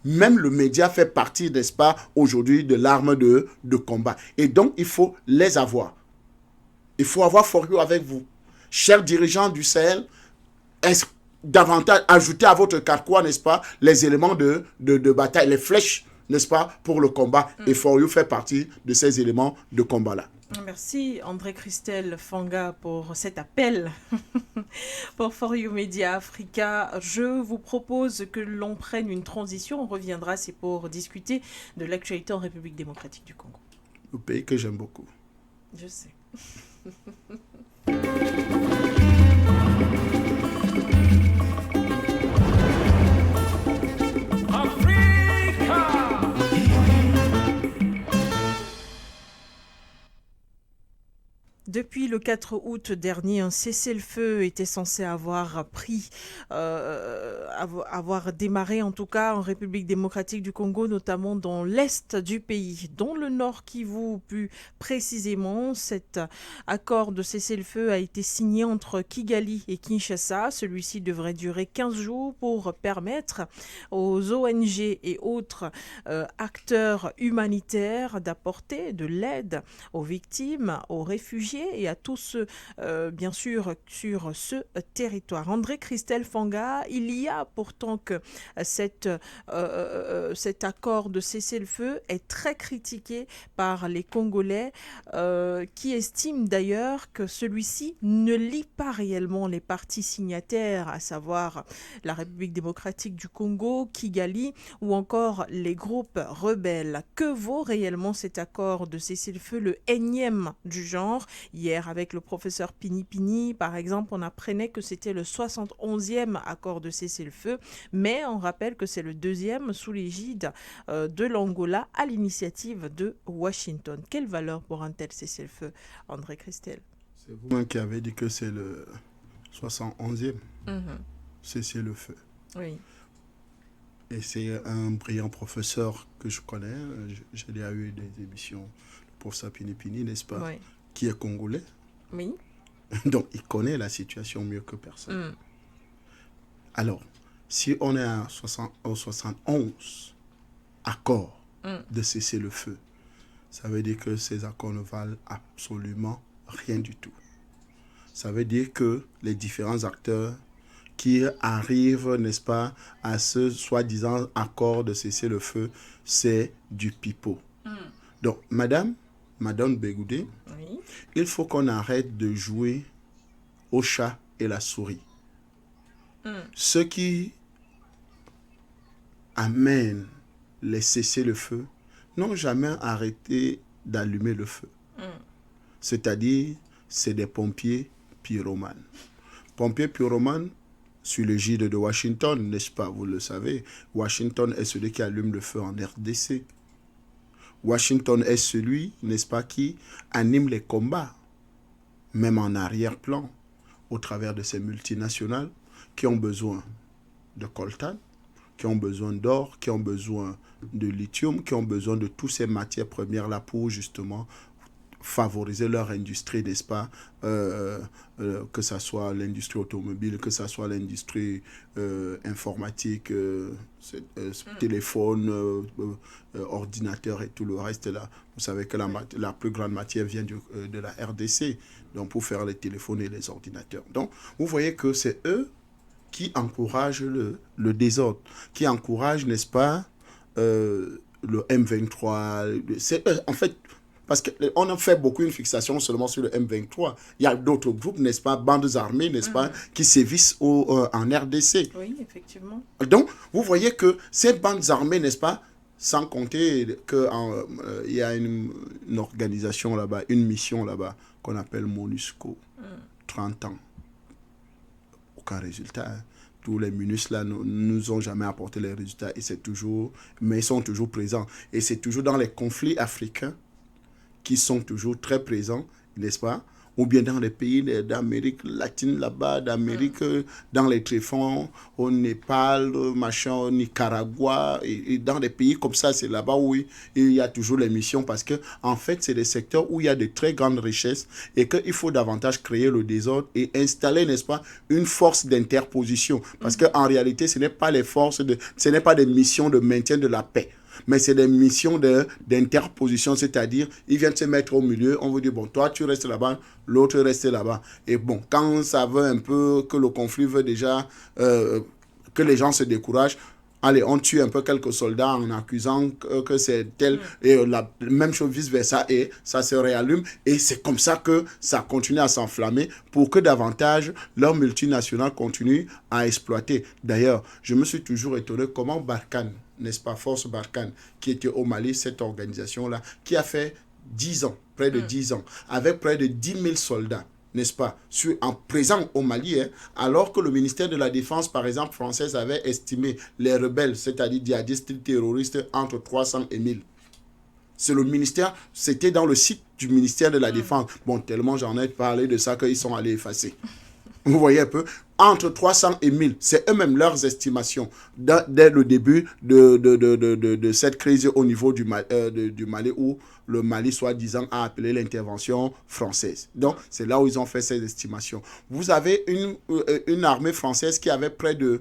Même le média fait partie, n'est-ce pas, aujourd'hui de l'arme de combat. Et donc, il faut les avoir. Il faut avoir For You avec vous. Chers dirigeants du Sahel, davantage ajouter à votre carquois, n'est-ce pas, les éléments de bataille, les flèches, n'est-ce pas, pour le combat. Et For You fait partie de ces éléments de combat-là. Merci André Christelle Fanga pour cet appel pour For You Media Africa. Je vous propose que l'on prenne une transition. On reviendra, c'est pour discuter de l'actualité en République démocratique du Congo. Le pays que j'aime beaucoup. Je sais. Depuis le 4 août dernier, un cessez-le-feu était censé avoir avoir démarré en tout cas en République démocratique du Congo, notamment dans l'est du pays, dans le nord Kivu plus précisément. Cet accord de cessez-le-feu a été signé entre Kigali et Kinshasa. Celui-ci devrait durer 15 jours pour permettre aux ONG et autres acteurs humanitaires d'apporter de l'aide aux victimes, aux réfugiés et à tous ceux, bien sûr, sur ce territoire. André Christelle Fanga, il y a pourtant que cet accord de cessez-le-feu est très critiqué par les Congolais, qui estiment d'ailleurs que celui-ci ne lie pas réellement les parties signataires, à savoir la République démocratique du Congo, Kigali ou encore les groupes rebelles. Que vaut réellement cet accord de cessez-le-feu, le énième du genre? Hier, avec le professeur Pini Pini, par exemple, on apprenait que c'était le 71e accord de cessez-le-feu, mais on rappelle que c'est le deuxième sous l'égide de l'Angola à l'initiative de Washington. Quelle valeur pour un tel cessez-le-feu, André Christel? C'est vous qui avez dit que c'est le 71e cessez-le-feu. Oui. Et c'est un brillant professeur que je connais. J'ai déjà eu des émissions, le professeur Pini Pini, n'est-ce pas, Oui. qui est congolais. Oui. Donc, il connaît la situation mieux que personne. Alors, si on est au 71 accords de cessez-le-feu, ça veut dire que ces accords ne valent absolument rien du tout. Ça veut dire que les différents acteurs qui arrivent, n'est-ce pas, à ce soi-disant accord de cessez-le-feu, c'est du pipeau. Donc, Madame Bégoudé, Oui. il faut qu'on arrête de jouer au chat et la souris. Ceux qui amènent les cessez-le-feu n'ont jamais arrêté d'allumer le feu. C'est-à-dire, c'est des pompiers pyromanes. Pompiers pyromanes, sur l'égide de Washington, n'est-ce pas, vous le savez, Washington est celui qui allume le feu en RDC. Washington est celui, n'est-ce pas, qui anime les combats, même en arrière-plan, au travers de ces multinationales qui ont besoin de coltan, qui ont besoin d'or, qui ont besoin de lithium, qui ont besoin de toutes ces matières premières-là pour justement favoriser leur industrie, n'est-ce pas, que ce soit l'industrie automobile, que ce soit l'industrie informatique, téléphone, ordinateur et tout le reste là. Vous savez que la plus grande matière vient de la RDC, donc pour faire les téléphones et les ordinateurs. Donc, vous voyez que c'est eux qui encouragent le désordre, qui encouragent, n'est-ce pas, le M23. C'est eux, en fait. Parce qu'on a fait beaucoup une fixation seulement sur le M23. Il y a d'autres groupes, n'est-ce pas, bandes armées, n'est-ce pas, qui sévissent en RDC. Oui, effectivement. Donc, vous voyez que ces bandes armées, n'est-ce pas, sans compter qu'il y a une organisation là-bas, une mission là-bas, qu'on appelle MONUSCO, 30 ans. Aucun résultat. Hein. Tous les MINUS là ne nous ont jamais apporté les résultats, mais ils sont toujours présents. Et c'est toujours dans les conflits africains qui sont toujours très présents, n'est-ce pas? Ou bien dans les pays d'Amérique latine là-bas, dans les tréfonds, au Népal, au Nicaragua, et dans des pays comme ça, c'est là-bas où il y a toujours les missions, parce que en fait, c'est des secteurs où il y a de très grandes richesses et qu'il faut davantage créer le désordre et installer, n'est-ce pas, une force d'interposition. Parce qu'en réalité, ce n'est pas ce n'est pas des missions de maintien de la paix. Mais c'est des missions d'interposition, c'est-à-dire, ils viennent se mettre au milieu, on vous dit, bon, toi, tu restes là-bas, l'autre reste là-bas. Et bon, quand ça veut un peu, que le conflit veut déjà, que les gens se découragent, allez, on tue un peu quelques soldats en accusant que c'est tel, et la même chose vice-versa, et ça se réallume, et c'est comme ça que ça continue à s'enflammer pour que davantage leurs multinationales continuent à exploiter. D'ailleurs, je me suis toujours étonné comment Barkhane, n'est-ce pas, Force Barkhane, qui était au Mali, cette organisation-là, qui a fait 10 ans, près de 10 ans, avec près de 10 000 soldats, n'est-ce pas, en présent au Mali, hein, alors que le ministère de la Défense, par exemple, française, avait estimé les rebelles, c'est-à-dire djihadistes terroristes, entre 300 et 1000. C'est le ministère, c'était dans le site du ministère de la Défense. Bon, tellement j'en ai parlé de ça qu'ils sont allés effacer. Vous voyez un peu, entre 300 et 1000, c'est eux-mêmes leurs estimations dès le début de cette crise au niveau du Mali, où le Mali, soi-disant, a appelé l'intervention française. Donc, c'est là où ils ont fait ces estimations. Vous avez une armée française qui avait près de...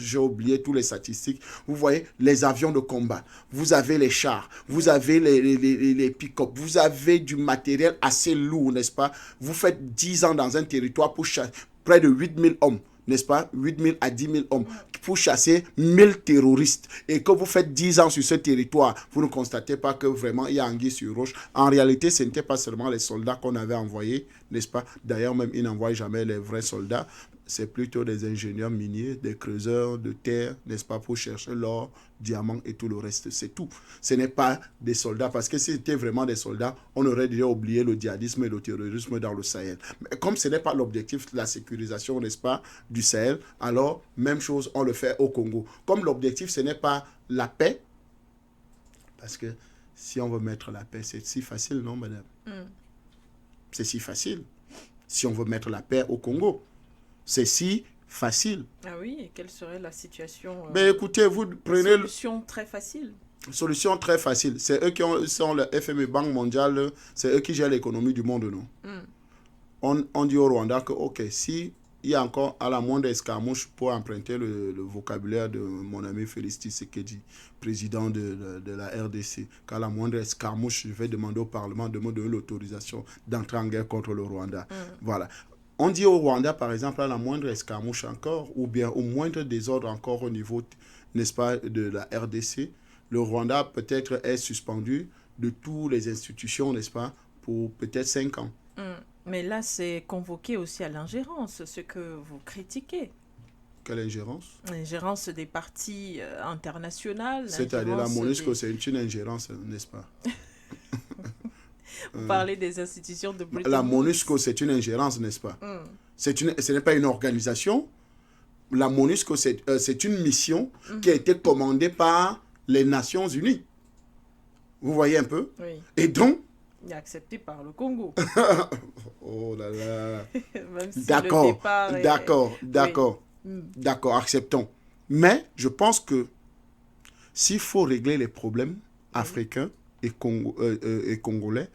j'ai oublié toutes les statistiques. Vous voyez, les avions de combat, vous avez les chars, vous avez les pick-up, vous avez du matériel assez lourd, n'est-ce pas? Vous faites 10 ans dans un territoire pour chasser près de 8000 hommes, n'est-ce pas? 8000 à 10 000 hommes pour chasser 1000 terroristes. Et que vous faites 10 ans sur ce territoire, vous ne constatez pas que vraiment il y a anguille sur roche. En réalité, ce n'était pas seulement les soldats qu'on avait envoyés, n'est-ce pas? D'ailleurs, même ils n'envoient jamais les vrais soldats. c'est plutôt des ingénieurs miniers, des creuseurs de terre, n'est-ce pas, pour chercher l'or, diamant et tout le reste. C'est tout. Ce n'est pas des soldats, parce que si c'était vraiment des soldats, on aurait déjà oublié le djihadisme et le terrorisme dans le Sahel. Mais comme ce n'est pas l'objectif de la sécurisation, n'est-ce pas, du Sahel, alors, même chose, on le fait au Congo. Comme l'objectif, ce n'est pas la paix, parce que si on veut mettre la paix, c'est si facile, non, madame? C'est si facile. Si on veut mettre la paix au Congo, c'est si facile. Ah oui, et quelle serait la situation Mais écoutez, vous prenez... Solution très facile. Solution très facile. C'est eux qui sont le FMI, Banque mondiale, c'est eux qui gèrent l'économie du monde, non? On dit au Rwanda que, ok, si il y a encore à la moindre escarmouche, pour emprunter le vocabulaire de mon ami Félix Tshisekedi, président de la RDC, qu'à la moindre escarmouche, je vais demander au Parlement de me donner l'autorisation d'entrer en guerre contre le Rwanda. Voilà. On dit au Rwanda, par exemple, à la moindre escarmouche encore, ou bien au moindre désordre encore au niveau, n'est-ce pas, de la RDC, le Rwanda peut-être est suspendu de toutes les institutions, n'est-ce pas, pour peut-être 5 ans. Mais là, c'est convoqué aussi à l'ingérence, ce que vous critiquez. Quelle ingérence? L'ingérence des partis internationales. C'est-à-dire la MONUSCO, c'est une ingérence, n'est-ce pas? Vous parlez des institutions de Bretton La Woods. MONUSCO, c'est une ingérence, n'est-ce pas? Ce n'est pas une organisation. La MONUSCO, c'est une mission qui a été commandée par les Nations Unies. Vous voyez un peu? Oui. Et donc... Il est accepté par le Congo. Oh là là. Même si D'accord, le départ est... d'accord, d'accord, acceptons. Mais je pense que s'il faut régler les problèmes africains et congolais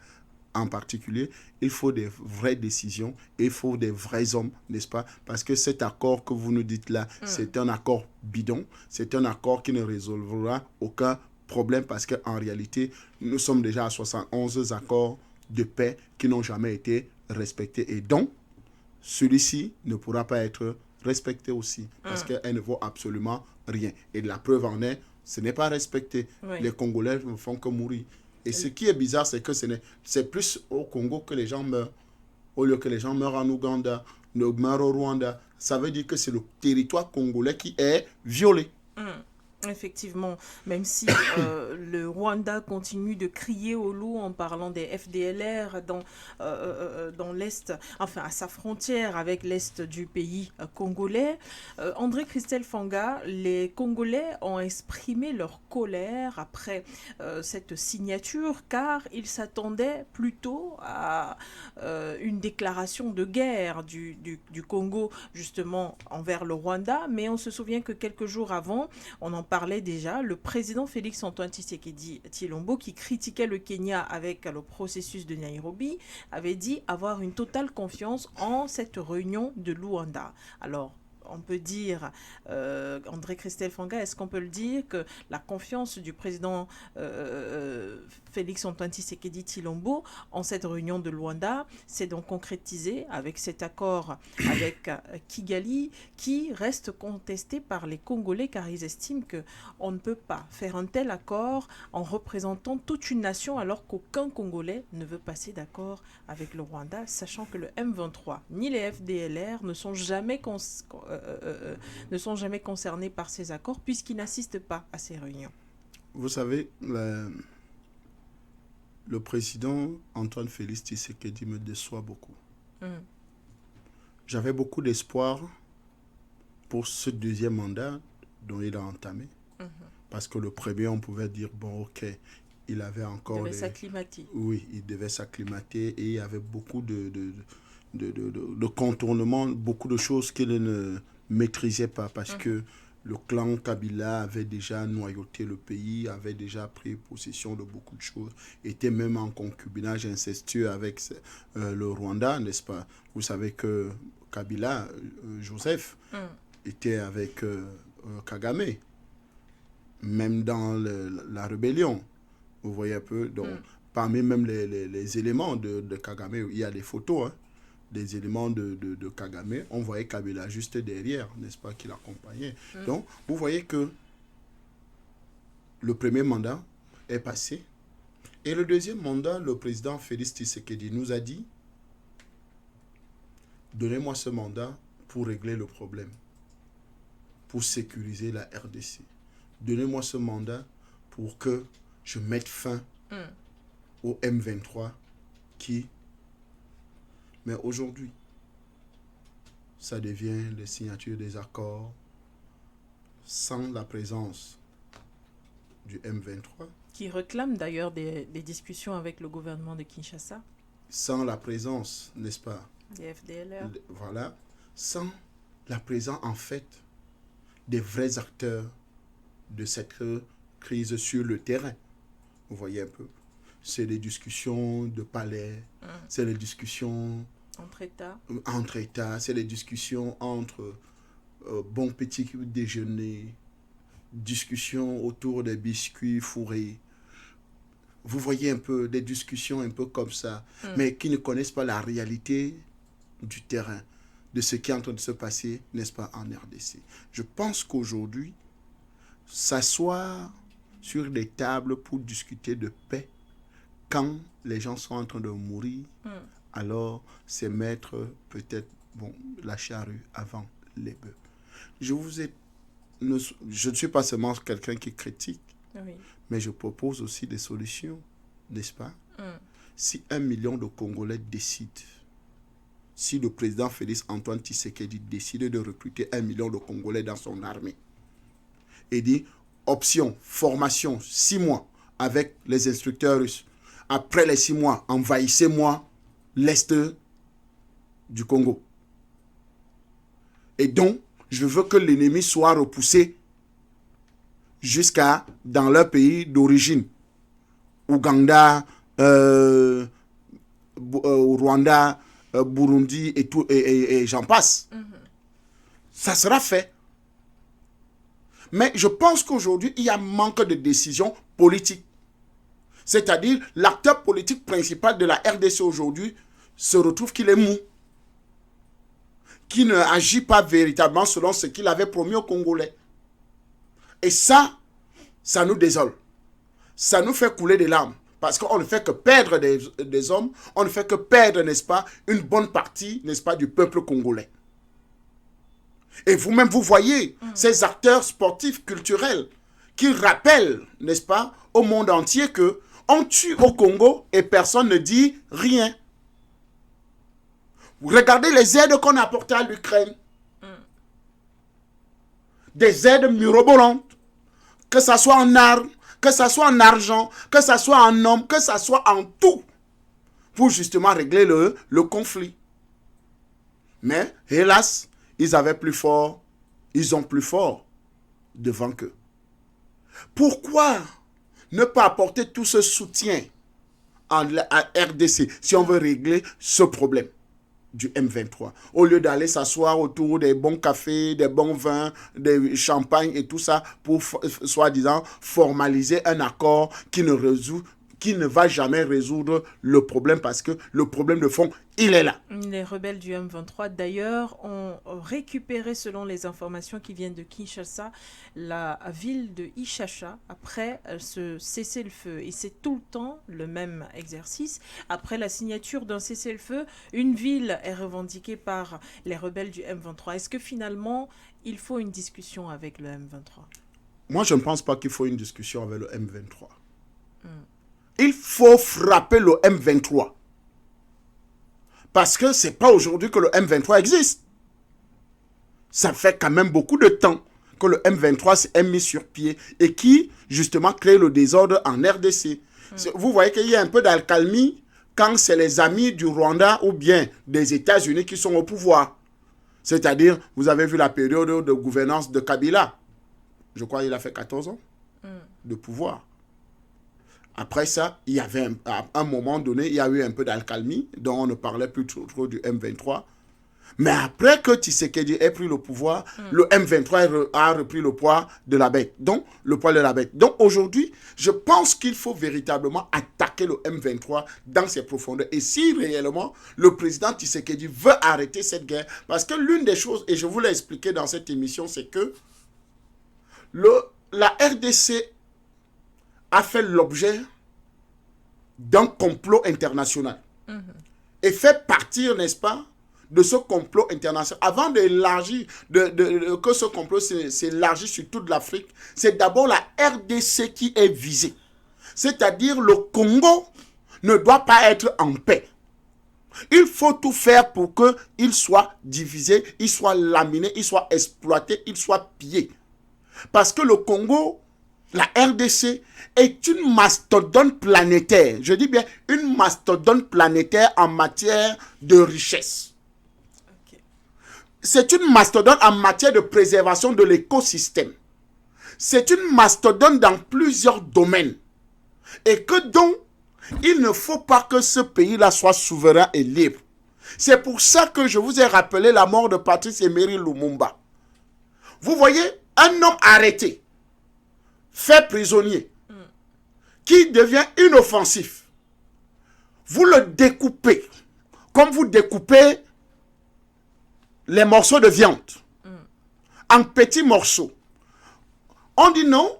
en particulier, il faut des vraies décisions, il faut des vrais hommes, n'est-ce pas? Parce que cet accord que vous nous dites là, c'est un accord bidon, c'est un accord qui ne résolvera aucun problème parce qu'en réalité, nous sommes déjà à 71 accords de paix qui n'ont jamais été respectés. Et donc, celui-ci ne pourra pas être respecté aussi parce qu'elle ne vaut absolument rien. Et la preuve en est, ce n'est pas respecté. Les Congolais ne font que mourir. Et ce qui est bizarre, c'est que c'est plus au Congo que les gens meurent. Au lieu que les gens meurent en Ouganda, meurent au Rwanda. Ça veut dire que c'est le territoire congolais qui est violé. Effectivement, même si le Rwanda continue de crier au loup en parlant des FDLR dans l'Est, enfin à sa frontière avec l'Est du pays congolais, André Christelle Fanga, les Congolais ont exprimé leur colère après cette signature car ils s'attendaient plutôt à une déclaration de guerre du Congo justement envers le Rwanda, mais on se souvient que quelques jours avant, on en parlait déjà, le président Félix Antoine Tshisekedi Tshilombo, qui critiquait le Kenya avec le processus de Nairobi, avait dit avoir une totale confiance en cette réunion de Luanda. Alors, on peut dire, André Christelle Fanga, est-ce qu'on peut le dire que la confiance du président Félix Antoine Tshisekedi Tshilombo en cette réunion de Luanda s'est donc concrétisée avec cet accord avec Kigali qui reste contesté par les Congolais car ils estiment qu'on ne peut pas faire un tel accord en représentant toute une nation alors qu'aucun Congolais ne veut passer d'accord avec le Rwanda, sachant que le M23 ni les FDLR ne sont jamais concernés par ces accords puisqu'ils n'assistent pas à ces réunions. Vous savez, le président Antoine Félix Tshisekedi me déçoit beaucoup. J'avais beaucoup d'espoir pour ce deuxième mandat dont il a entamé. Parce que le premier, on pouvait dire, bon, ok, il avait encore... Il devait s'acclimater. Oui, il devait s'acclimater et il y avait beaucoup de contournements, beaucoup de choses qu'il ne maîtrisait pas parce que le clan Kabila avait déjà noyauté le pays, avait déjà pris possession de beaucoup de choses, était même en concubinage incestueux avec le Rwanda, n'est-ce pas? Vous savez que Kabila, Joseph, était avec Kagame, même dans la rébellion. Vous voyez un peu, donc parmi même les éléments de Kagame, il y a des photos, hein, des éléments de Kagame. On voyait Kabila juste derrière, n'est-ce pas, qui l'accompagnait. Donc, vous voyez que le premier mandat est passé. Et le deuxième mandat, le président Félix Tshisekedi nous a dit, donnez-moi ce mandat pour régler le problème, pour sécuriser la RDC. Donnez-moi ce mandat pour que je mette fin au M23 qui... Mais aujourd'hui, ça devient les signatures des accords sans la présence du M23. Qui réclame d'ailleurs des discussions avec le gouvernement de Kinshasa. Sans la présence, n'est-ce pas, des FDLR. Voilà. Sans la présence, en fait, des vrais acteurs de cette crise sur le terrain. Vous voyez un peu. C'est des discussions de palais, c'est des discussions entre États, c'est des discussions entre bons petits déjeuners, discussions autour des biscuits fourrés. Vous voyez un peu des discussions un peu comme ça, mais qui ne connaissent pas la réalité du terrain, de ce qui est en train de se passer, n'est-ce pas, en RDC. Je pense qu'aujourd'hui, s'asseoir sur des tables pour discuter de paix, quand les gens sont en train de mourir, alors c'est mettre peut-être la charrue avant les bœufs. Je ne suis pas seulement quelqu'un qui critique, mais je propose aussi des solutions, n'est-ce pas? Si 1 million de Congolais décident, si le président Félix Antoine Tshisekedi décide de recruter 1 million de Congolais dans son armée, et dit, option, formation, 6 mois avec les instructeurs russes. Après les 6 mois, envahissez-moi l'Est du Congo. Et donc, je veux que l'ennemi soit repoussé jusqu'à dans leur pays d'origine. Ouganda, Rwanda, Burundi et, tout, et j'en passe. Ça sera fait. Mais je pense qu'aujourd'hui, il y a un manque de décision politique. C'est-à-dire, l'acteur politique principal de la RDC aujourd'hui se retrouve qu'il est mou. Qui ne agit pas véritablement selon ce qu'il avait promis aux Congolais. Et ça nous désole. Ça nous fait couler des larmes. Parce qu'on ne fait que perdre des hommes, on ne fait que perdre, n'est-ce pas, une bonne partie, n'est-ce pas, du peuple congolais. Et vous-même, vous voyez ces acteurs sportifs, culturels, qui rappellent, n'est-ce pas, au monde entier que on tue au Congo et personne ne dit rien. Regardez les aides qu'on a apportées à l'Ukraine. Des aides mirobolantes. Que ça soit en armes, que ça soit en argent, que ça soit en hommes, que ça soit en tout. Pour justement régler le conflit. Mais, hélas, ils avaient plus fort. Ils ont plus fort devant qu'eux. Pourquoi ne pas apporter tout ce soutien à RDC si on veut régler ce problème du M23, au lieu d'aller s'asseoir autour des bons cafés, des bons vins, des champagnes et tout ça pour soi-disant formaliser un accord qui ne va jamais résoudre le problème parce que le problème de fond, il est là. Les rebelles du M23, d'ailleurs, ont récupéré, selon les informations qui viennent de Kinshasa, la ville de Ishasha après ce cessez-le-feu. Et c'est tout le temps le même exercice. Après la signature d'un cessez-le-feu, une ville est revendiquée par les rebelles du M23. Est-ce que finalement, il faut une discussion avec le M23? Moi, je ne pense pas qu'il faut une discussion avec le M23. Il faut frapper le M23. Parce que ce n'est pas aujourd'hui que le M23 existe. Ça fait quand même beaucoup de temps que le M23 s'est mis sur pied et qui, justement, crée le désordre en RDC. Vous voyez qu'il y a un peu d'accalmie quand c'est les amis du Rwanda ou bien des États-Unis qui sont au pouvoir. C'est-à-dire, vous avez vu la période de gouvernance de Kabila. Je crois qu'il a fait 14 ans de pouvoir. Après ça, il y avait à un moment donné, il y a eu un peu d'accalmie, dont on ne parlait plus trop du M23. Mais après que Tshisekedi ait pris le pouvoir, le M23 a repris le poids de la bête. Donc, le poids de la bête. Donc, aujourd'hui, je pense qu'il faut véritablement attaquer le M23 dans ses profondeurs. Et si réellement, le président Tshisekedi veut arrêter cette guerre, parce que l'une des choses, et je vous l'ai expliqué dans cette émission, c'est que la RDC a fait l'objet d'un complot international et fait partir, n'est-ce pas, de ce complot international, avant d'élargir, que ce complot s'élargisse sur toute l'Afrique, c'est d'abord la RDC qui est visée. C'est-à-dire le Congo ne doit pas être en paix. Il faut tout faire pour qu'il soit divisé, il soit laminé, il soit exploité, il soit pillé. Parce que le Congo, la RDC, est une mastodonte planétaire. Je dis bien une mastodonte planétaire en matière de richesse. Okay. C'est une mastodonte en matière de préservation de l'écosystème. C'est une mastodonte dans plusieurs domaines. Et que donc, il ne faut pas que ce pays-là soit souverain et libre. C'est pour ça que je vous ai rappelé la mort de Patrice Emery Lumumba. Vous voyez, un homme arrêté, fait prisonnier, qui devient inoffensif. Vous le découpez, comme vous découpez les morceaux de viande, en petits morceaux. On dit non,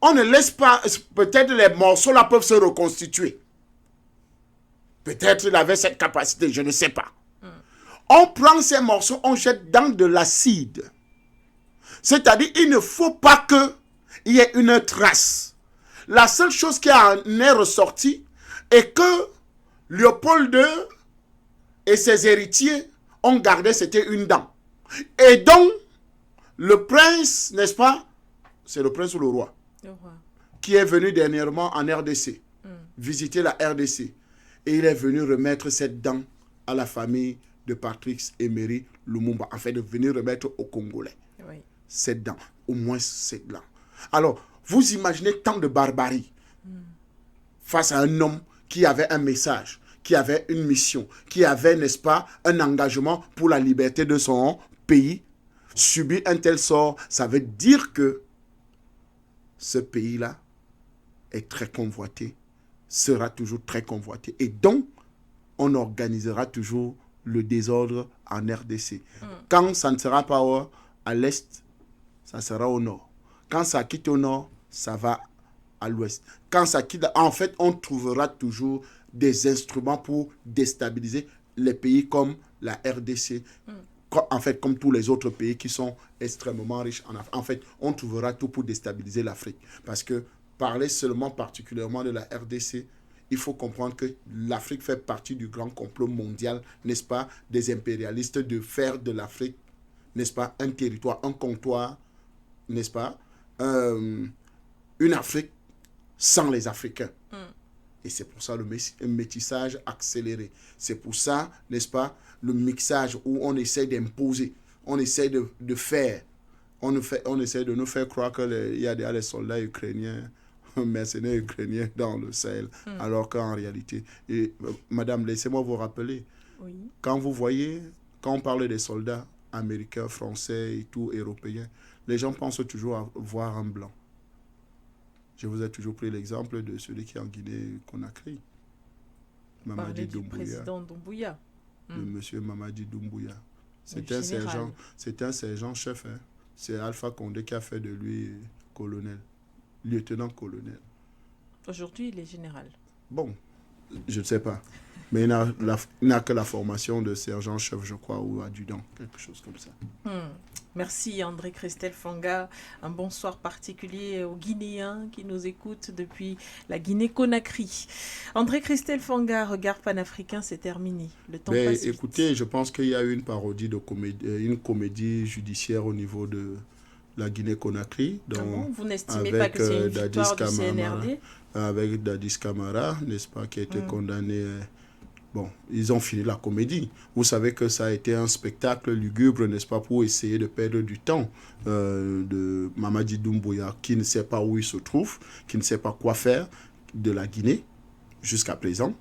on ne laisse pas, peut-être les morceaux là peuvent se reconstituer. Peut-être il avait cette capacité, je ne sais pas. On prend ces morceaux, on jette dans de l'acide. C'est-à-dire, il ne faut pas qu'il y ait une trace. La seule chose qui en est ressortie est que Léopold II et ses héritiers ont gardé, c'était une dent. Et donc, le prince, n'est-ce pas, c'est le prince ou le roi, qui est venu dernièrement en RDC, visiter la RDC. Et il est venu remettre cette dent à la famille de Patrice Emery Lumumba, afin de venir remettre aux Congolais. Oui. Cette dent, au moins cette dent. Alors, vous imaginez tant de barbarie face à un homme qui avait un message, qui avait une mission, qui avait, n'est-ce pas, un engagement pour la liberté de son pays. Subir un tel sort, ça veut dire que ce pays-là est très convoité, sera toujours très convoité. Et donc, on organisera toujours le désordre en RDC. Quand ça ne sera pas à l'est, ça sera au nord. Quand ça quitte au nord, ça va à l'ouest. Quand ça quitte, en fait, on trouvera toujours des instruments pour déstabiliser les pays comme la RDC. En fait, comme tous les autres pays qui sont extrêmement riches en Afrique. En fait, on trouvera tout pour déstabiliser l'Afrique. Parce que parler seulement particulièrement de la RDC, il faut comprendre que l'Afrique fait partie du grand complot mondial, n'est-ce pas, des impérialistes, de faire de l'Afrique, n'est-ce pas, un territoire, un comptoir, n'est-ce pas, une Afrique sans les Africains. Et c'est pour ça le métissage accéléré. C'est pour ça, n'est-ce pas, le mixage où on essaie d'imposer, on essaie de faire, on essaie de nous faire croire qu'il y a des soldats ukrainiens, mercenaires ukrainiens dans le Sahel, alors qu'en réalité, madame, laissez-moi vous rappeler, oui. Quand on parle des soldats américains, français et tout, européens, les gens pensent toujours à voir un blanc. Je vous ai toujours pris l'exemple de celui qui est en Guinée-Conakry. Mamadi Doumbouya. Président Doumbouya. De monsieur Mamadi Doumbouya. C'est un sergent-chef. Hein. C'est Alpha Condé qui a fait de lui colonel, lieutenant-colonel. Aujourd'hui, il est général. Bon, je ne sais pas. Mais il n'a que la formation de sergent-chef, je crois, ou adjudant, quelque chose comme ça. Merci André Christelle Fanga. Un bonsoir particulier aux Guinéens qui nous écoutent depuis la Guinée-Conakry. André Christelle Fanga, Regard panafricain, c'est terminé. Le temps passe vite. Écoutez, je pense qu'il y a eu une parodie de une comédie judiciaire au niveau de la Guinée-Conakry. Vous n'estimez pas que c'est une victoire du CNRD? Avec Dadis Camara, n'est-ce pas, qui a été condamné... Bon, ils ont fini la comédie. Vous savez que ça a été un spectacle lugubre, n'est-ce pas, pour essayer de perdre du temps de Mamadi Doumbouya, qui ne sait pas où il se trouve, qui ne sait pas quoi faire de la Guinée jusqu'à présent,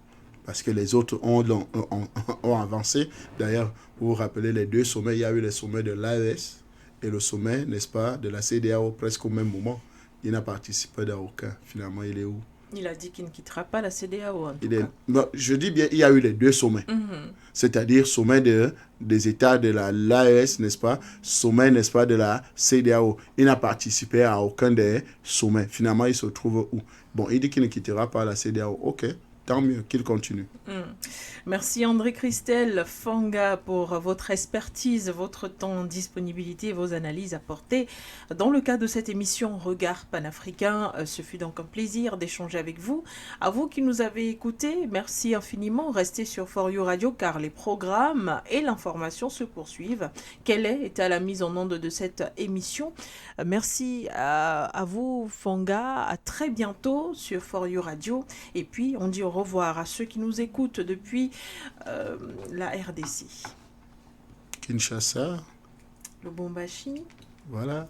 parce que les autres ont avancé. D'ailleurs, vous vous rappelez les deux sommets, il y a eu les sommets de l'AES et le sommet, n'est-ce pas, de la CEDEAO presque au même moment. Il n'a participé à aucun. Finalement, il est où? Il a dit qu'il ne quittera pas la CEDEAO. Je dis bien, il y a eu les deux sommets. C'est-à-dire sommet des États de l'AES, n'est-ce pas? Sommet, n'est-ce pas, de la CEDEAO. Il n'a participé à aucun des sommets. Finalement, il se trouve où? Bon, il dit qu'il ne quittera pas la CEDEAO. OK. tant mieux qu'il continue. Merci André Christelle Fanga pour votre expertise, votre temps, disponibilité, vos analyses apportées dans le cadre de cette émission Regard panafricain. Ce fut donc un plaisir d'échanger avec vous. À vous qui nous avez écoutés, merci infiniment. Restez sur For You Radio car les programmes et l'information se poursuivent. Quelle est à la mise en onde de cette émission. Merci à vous Fanga. À très bientôt sur For You Radio. Et puis on dit au revoir à ceux qui nous écoutent depuis la RDC. Kinshasa. Lubumbashi. Voilà.